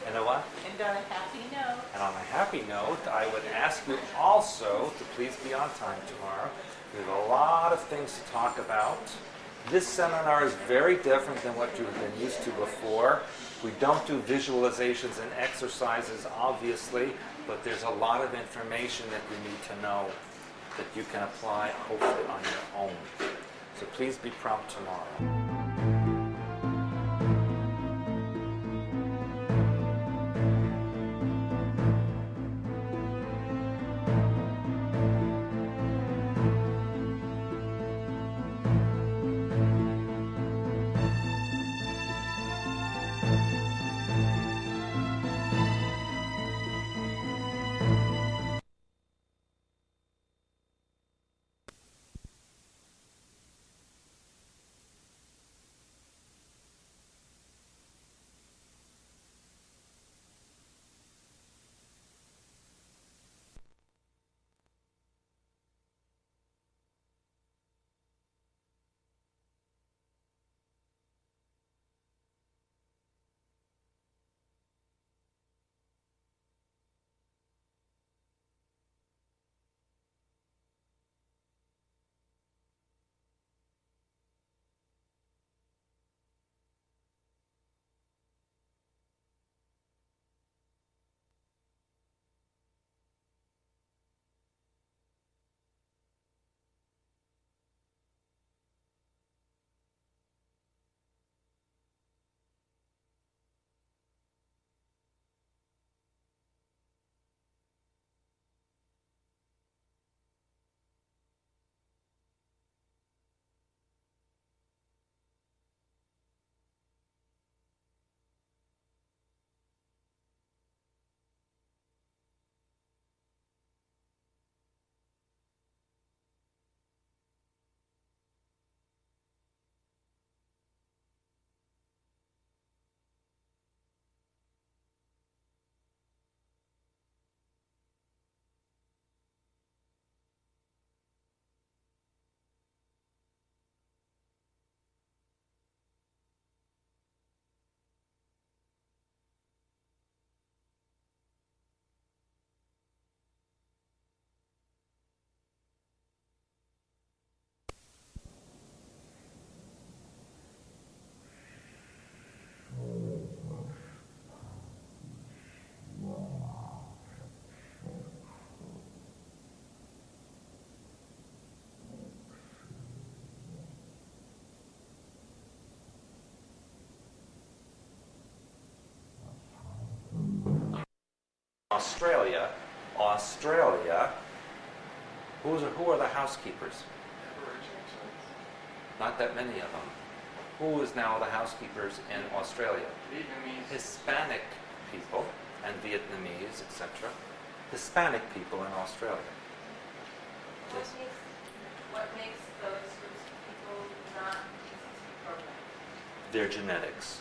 And a what? And on a happy note. And on a happy note, I would ask you also to please be on time tomorrow. We have a lot of things to talk about. This seminar is very different than what you've been used to before. We don't do visualizations and exercises, obviously, but there's a lot of information that you need to know that you can apply, hopefully, on your own. So please be prompt tomorrow. Australia, who are the housekeepers? Not that many of them. Who is now the housekeepers in Australia? Vietnamese. Hispanic people and Vietnamese, etc. Hispanic people in Australia. Yes. What makes those groups of people not easy to be programmed? Their genetics.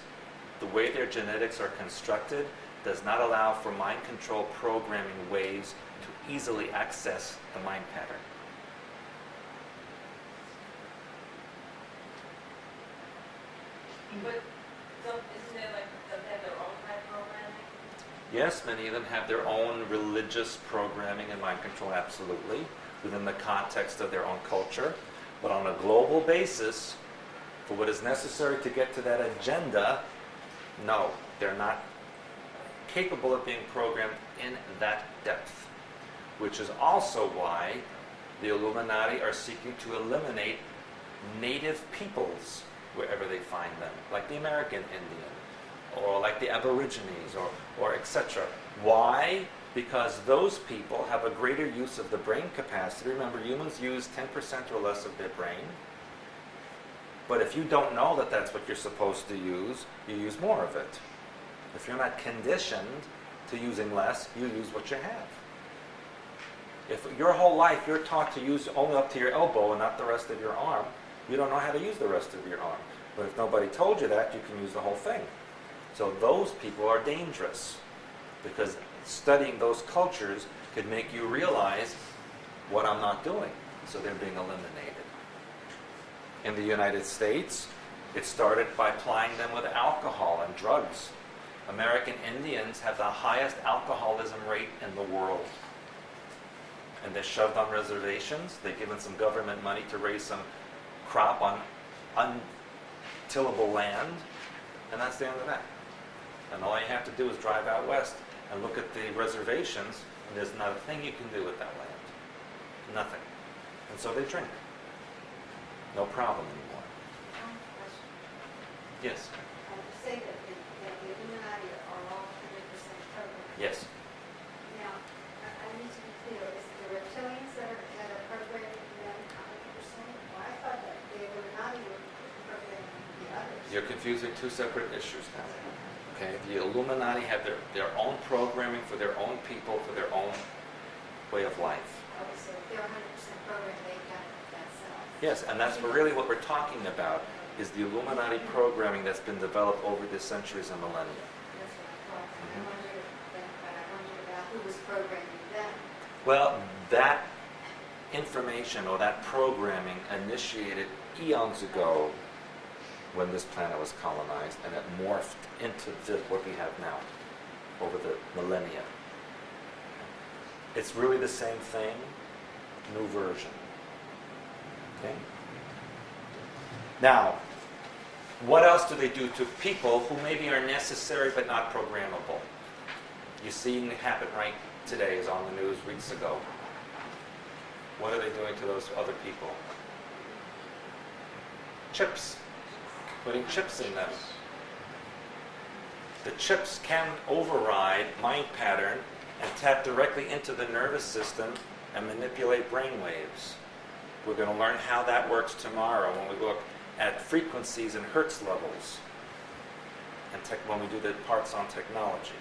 The way their genetics are constructed does not allow for mind control programming ways to easily access the mind pattern. But isn't it like, don't they have their own kind of programming? Yes, many of them have their own religious programming and mind control, absolutely, within the context of their own culture. But on a global basis, for what is necessary to get to that agenda, no, they're not capable of being programmed in that depth. Which is also why the Illuminati are seeking to eliminate native peoples wherever they find them, like the American Indian, or like the Aborigines, or etc. Why? Because those people have a greater use of the brain capacity. Remember, humans use 10% or less of their brain. But if you don't know that that's what you're supposed to use, you use more of it. If you're not conditioned to using less, you use what you have. If your whole life you're taught to use only up to your elbow and not the rest of your arm, you don't know how to use the rest of your arm. But if nobody told you that, you can use the whole thing. So those people are dangerous, because studying those cultures could make you realize what I'm not doing. So they're being eliminated. In the United States, it started by plying them with alcohol and drugs. American Indians have the highest alcoholism rate in the world. And they're shoved on reservations. They're given some government money to raise some crop on untillable land. And that's the end of that. And all you have to do is drive out west and look at the reservations, and there's not a thing you can do with that land. Nothing. And so they drink. No problem anymore. Yes? You say that the Illuminati are all 100% programmed. Yes. Now, I need to be clear, is it the reptilians that are programming them 100%? Well, I thought that the Illuminati were programming the others. You're confusing two separate issues now. Okay? The Illuminati have their own programming for their own people, for their own way of life. Oh, so if they're 100% programmed, they've done it themselves. Yes, and that's really what we're talking about, is the Illuminati programming that's been developed over the centuries and millennia. That's what I thought. And I wondered about who was programming them. Well, that information or that programming initiated eons ago when this planet was colonized, and it morphed into what we have now over the millennia. It's really the same thing, new version. Okay? Now, what else do they do to people who maybe are necessary but not programmable? You see it happen right today, is on the news weeks ago. What are they doing to those other people? Chips. Putting chips in them. The chips can override mind pattern and tap directly into the nervous system and manipulate brain waves. We're going to learn how that works tomorrow when we look at frequencies and hertz levels, and when we do the parts on technology.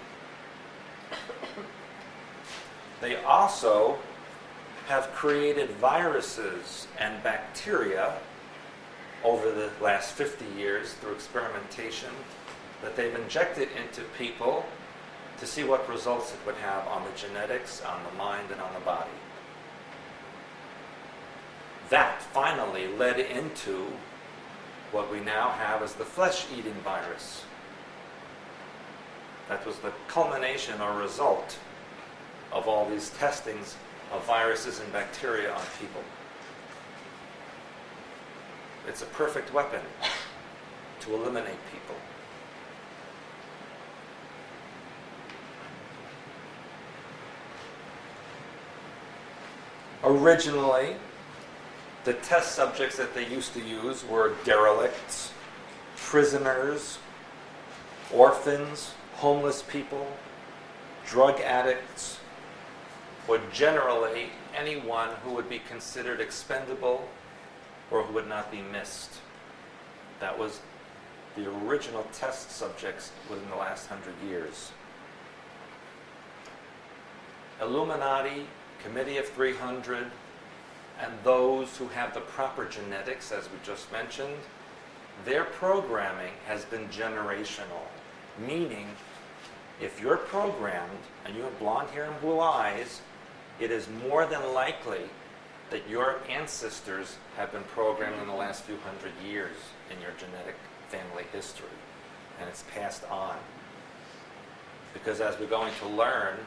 They also have created viruses and bacteria over the last 50 years through experimentation that they've injected into people to see what results it would have on the genetics, on the mind, and on the body. That finally led into what we now have as the flesh-eating virus. That was the culmination or result of all these testings of viruses and bacteria on people. It's a perfect weapon to eliminate people. Originally, the test subjects that they used to use were derelicts, prisoners, orphans, homeless people, drug addicts, or generally anyone who would be considered expendable or who would not be missed. That was the original test subjects within the last 100 years. Illuminati, Committee of 300, and those who have the proper genetics, as we just mentioned, their programming has been generational. Meaning, if you're programmed and you have blonde hair and blue eyes, it is more than likely that your ancestors have been programmed in the last few hundred years in your genetic family history, and it's passed on. Because as we're going to learn,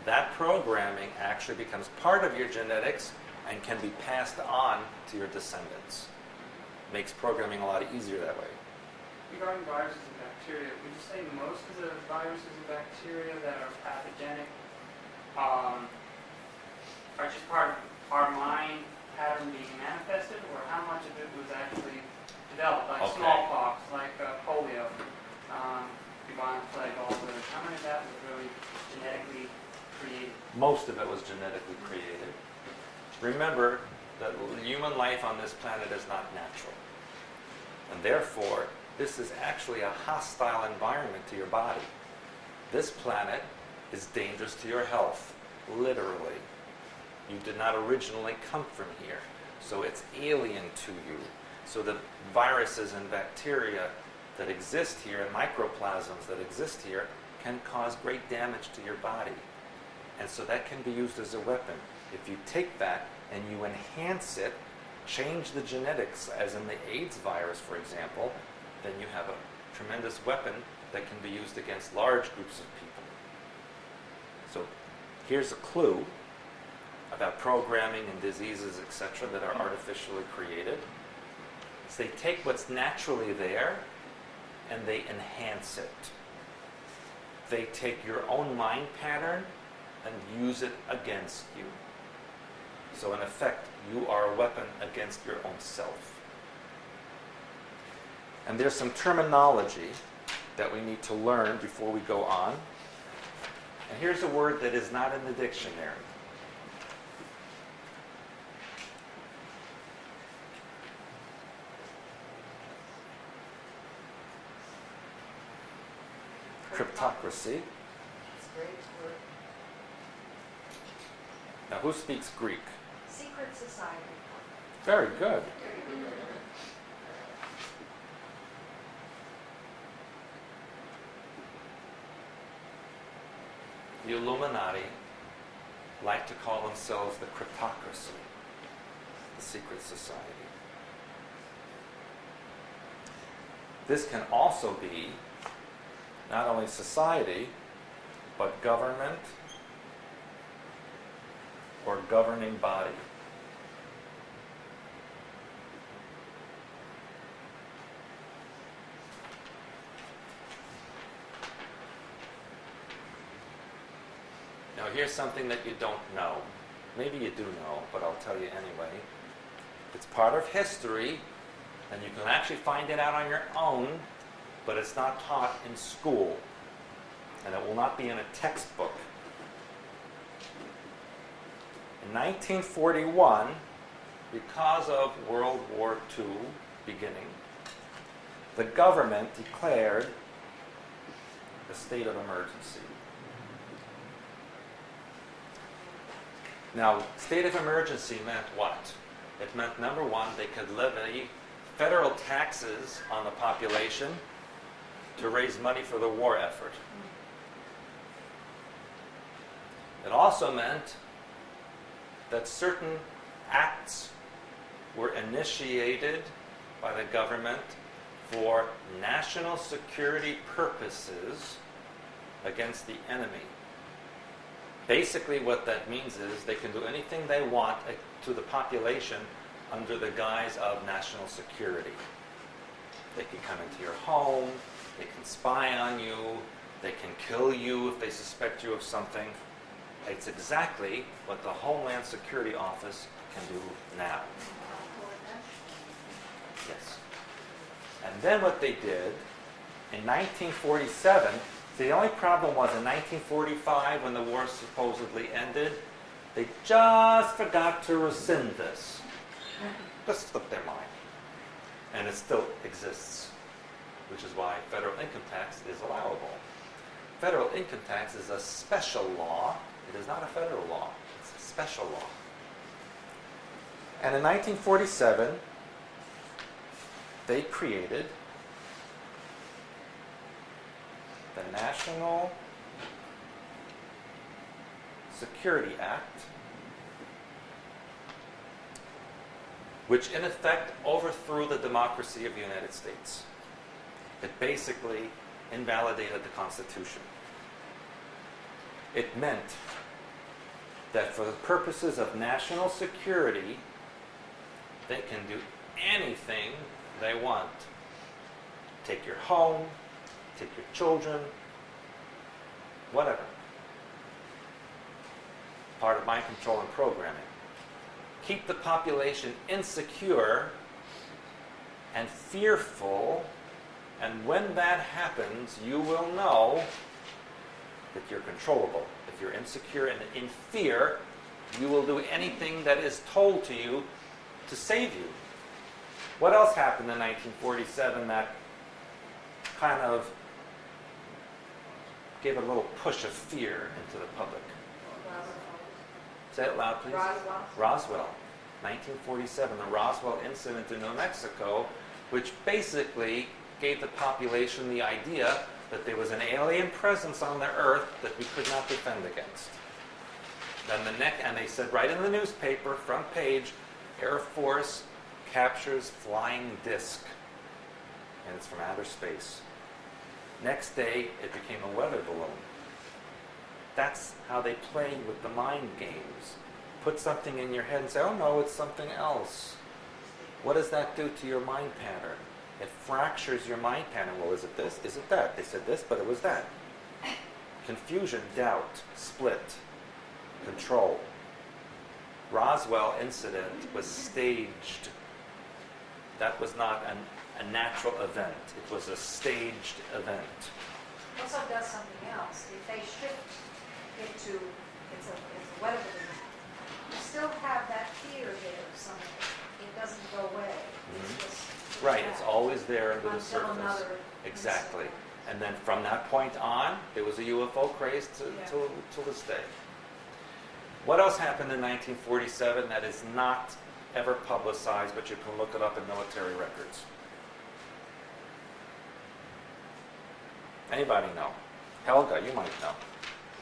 that programming actually becomes part of your genetics and can be passed on to your descendants. Makes programming a lot easier that way. Regarding viruses and bacteria, would you say most of the viruses and bacteria that are pathogenic are just part of our mind pattern being manifested, or how much of it was actually developed, like Okay. smallpox, like polio, bubonic plague, all those? How many of that was really genetically created? Most of it was genetically created. Remember that human life on this planet is not natural. And therefore, this is actually a hostile environment to your body. This planet is dangerous to your health, literally. You did not originally come from here, so it's alien to you. So the viruses and bacteria that exist here, and microplasms that exist here, can cause great damage to your body. And so that can be used as a weapon. If you take that and you enhance it, change the genetics, as in the AIDS virus, for example, then you have a tremendous weapon that can be used against large groups of people. So here's a clue about programming and diseases, etc., that are artificially created. So they take what's naturally there and they enhance it. They take your own mind pattern and use it against you. So in effect, you are a weapon against your own self. And there's some terminology that we need to learn before we go on. And here's a word that is not in the dictionary. Cryptocracy. It's a great word. Now, who speaks Greek? Secret society. Very good. The Illuminati like to call themselves the cryptocracy, the secret society. This can also be not only society, but government or governing body. Now here's something that you don't know. Maybe you do know, but I'll tell you anyway. It's part of history, and you can actually find it out on your own, but it's not taught in school, and it will not be in a textbook. In 1941, because of World War II beginning, the government declared a state of emergency. Now, state of emergency meant what? It meant, number one, they could levy federal taxes on the population to raise money for the war effort. It also meant that certain acts were initiated by the government for national security purposes against the enemy. Basically, what that means is they can do anything they want to the population under the guise of national security. They can come into your home, they can spy on you, they can kill you if they suspect you of something. It's exactly what the Homeland Security Office can do now. Yes. And then what they did, in 1947, the only problem was in 1945, when the war supposedly ended, they just forgot to rescind this. Just slipped their mind. And it still exists, which is why federal income tax is allowable. Federal income tax is a special law. It is not a federal law. It's a special law. And in 1947, they created the National Security Act, which in effect overthrew the democracy of the United States. It basically invalidated the Constitution. It meant that for the purposes of national security, they can do anything they want. Take your home, take your children, whatever. Part of mind control and programming. Keep the population insecure and fearful, and when that happens, you will know that you're controllable. If you're insecure and in fear, you will do anything that is told to you to save you. What else happened in 1947 that kind of gave a little push of fear into the public? Say it loud, please. Roswell. 1947, the Roswell incident in New Mexico, which basically gave the population the idea that there was an alien presence on the earth that we could not defend against. And they said right in the newspaper, front page, Air Force captures flying disc. And it's from outer space. Next day, it became a weather balloon. That's how they play with the mind games. Put something in your head and say, oh no, it's something else. What does that do to your mind pattern? It fractures your mind pattern. Well, is it this? Is it that? They said this, but it was that. Confusion, doubt, split, control. Roswell incident was staged. That was not a natural event. It was a staged event. Also does something else. If they shift into it's a weather balloon, you still have that fear there of something. It doesn't go away. It's just Right, it's always there under the until surface. another Exactly. incident. And then from that point on, there was a UFO craze till this day. What else happened in 1947 that is not ever publicized, but you can look it up in military records? Anybody know? Helga, you might know.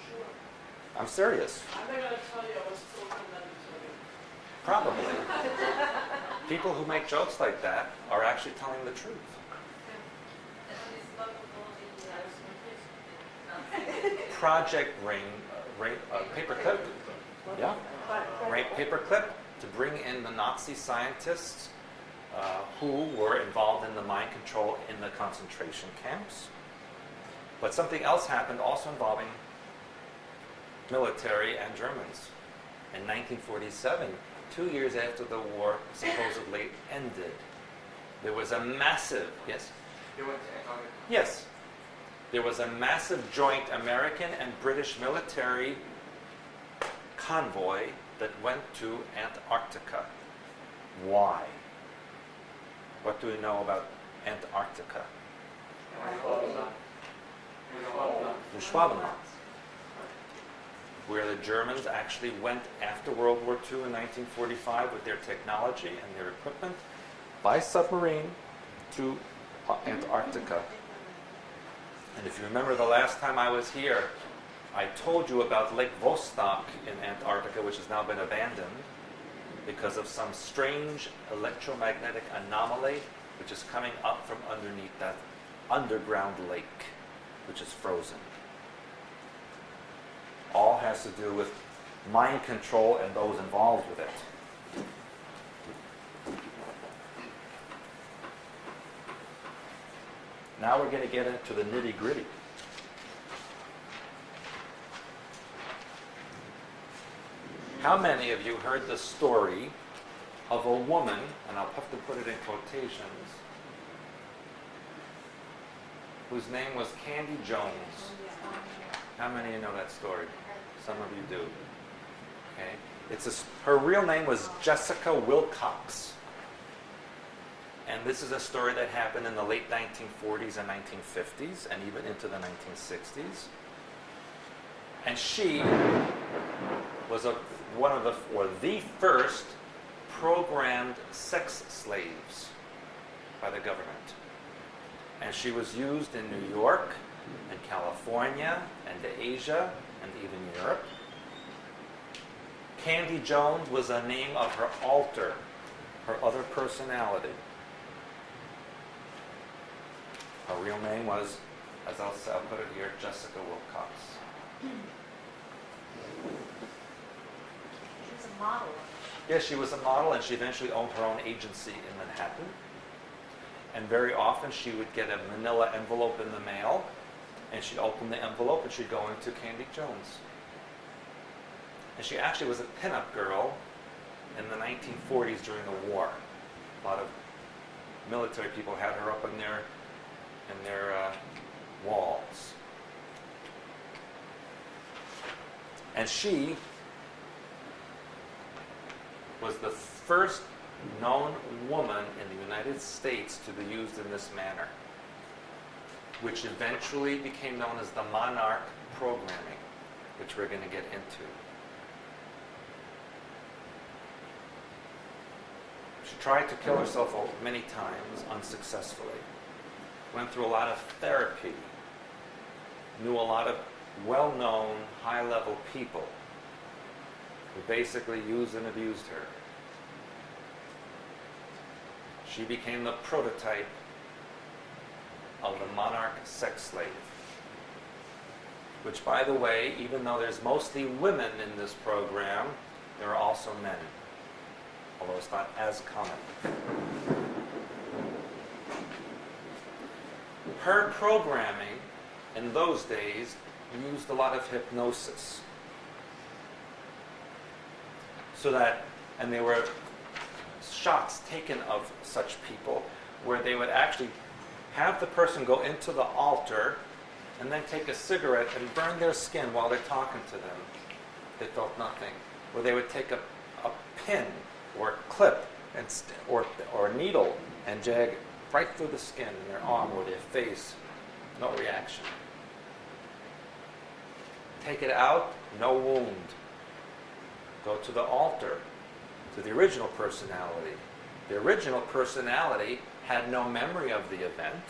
Sure. I'm serious. I'm not gonna tell you, I was told not to tell you. Probably. People who make jokes like that are actually telling the truth. Project Paperclip. Yeah. Paperclip to bring in the Nazi scientists who were involved in the mind control in the concentration camps. But something else happened also involving military and Germans. In 1947, 2 years after the war supposedly ended, there was a massive, yes? They went to Antarctica. Yes. There was a massive joint American and British military convoy that went to Antarctica. Why? What do we know about Antarctica? The Schwabenland, where the Germans actually went after World War II in 1945 with their technology and their equipment by submarine to Antarctica. And if you remember the last time I was here, I told you about Lake Vostok in Antarctica, which has now been abandoned because of some strange electromagnetic anomaly which is coming up from underneath that underground lake, which is frozen. All has to do with mind control and those involved with it. Now we're going to get into the nitty-gritty. How many of you heard the story of a woman, and I'll have to put it in quotations, whose name was Candy Jones? How many of you know that story? Some of you do. Okay. Her real name was Jessica Wilcox. And this is a story that happened in the late 1940s and 1950s, and even into the 1960s. And she was the first programmed sex slaves by the government. And she was used in New York, and California, and Asia, and even Europe. Candy Jones was a name of her alter, her other personality. Her real name was, as I'll put it here, Jessica Wilcox. a model. Yes, she was a model, and she eventually owned her own agency in Manhattan. And very often she would get a manila envelope in the mail, and she'd open the envelope and she'd go into Candy Jones. And she actually was a pinup girl in the 1940s during the war. A lot of military people had her up in their walls. And she was the first known woman in the United States to be used in this manner, which eventually became known as the monarch programming, which we're going to get into. She tried to kill herself many times unsuccessfully. Went through a lot of therapy. Knew a lot of well-known, high-level people who basically used and abused her. She became the prototype of the monarch sex slave. Which, by the way, even though there's mostly women in this program, there are also men. Although it's not as common. Her programming in those days used a lot of hypnosis. So that, and there were shots taken of such people where they would actually have the person go into the altar and then take a cigarette and burn their skin while they're talking to them. They felt nothing. Or they would take a pin or a clip and or a needle and jag right through the skin in their arm or their face. No reaction. Take it out, no wound. Go to the altar, to the original personality. The original personality had no memory of the event.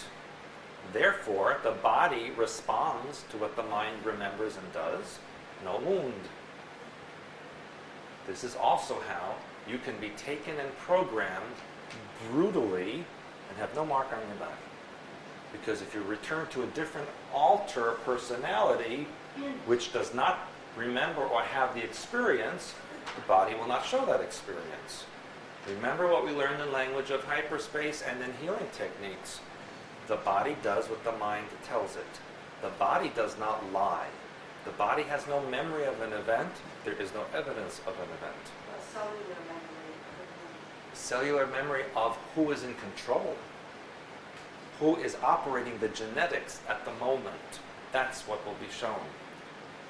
Therefore, the body responds to what the mind remembers and does. No wound. This is also how you can be taken and programmed brutally and have no mark on your back. Because if you return to a different alter personality, which does not remember or have the experience, the body will not show that experience. Remember what we learned in language of hyperspace and in healing techniques. The body does what the mind tells it. The body does not lie. The body has no memory of an event. There is no evidence of an event. A cellular memory. Cellular memory of who is in control. Who is operating the genetics at the moment. That's what will be shown.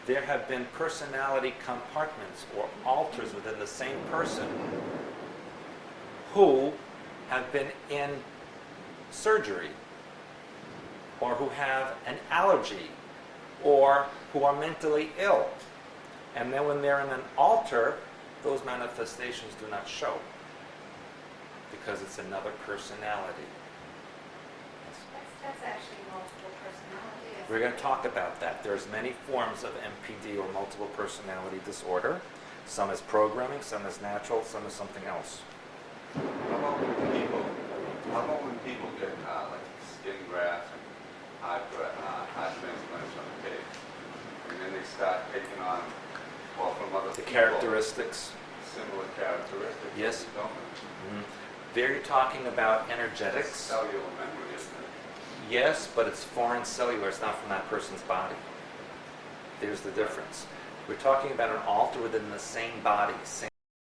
There have been personality compartments or alters within the same person who have been in surgery or who have an allergy or who are mentally ill. And then when they're in an alter, those manifestations do not show because it's another personality. That's actually multiple personality. We're going to talk about that. There's many forms of MPD or multiple personality disorder. Some is programming, some is natural, some is something else. How about when people get like skin grafts and heart transplants on the pig, and then they start taking on, well, from other The people, characteristics. similar characteristics? Yes. Don't they? Mm-hmm. There you're talking about It's energetics. cellular memory, isn't it? Yes, but it's foreign cellular. It's not from that person's body. There's the difference. We're talking about an alter within the same body, same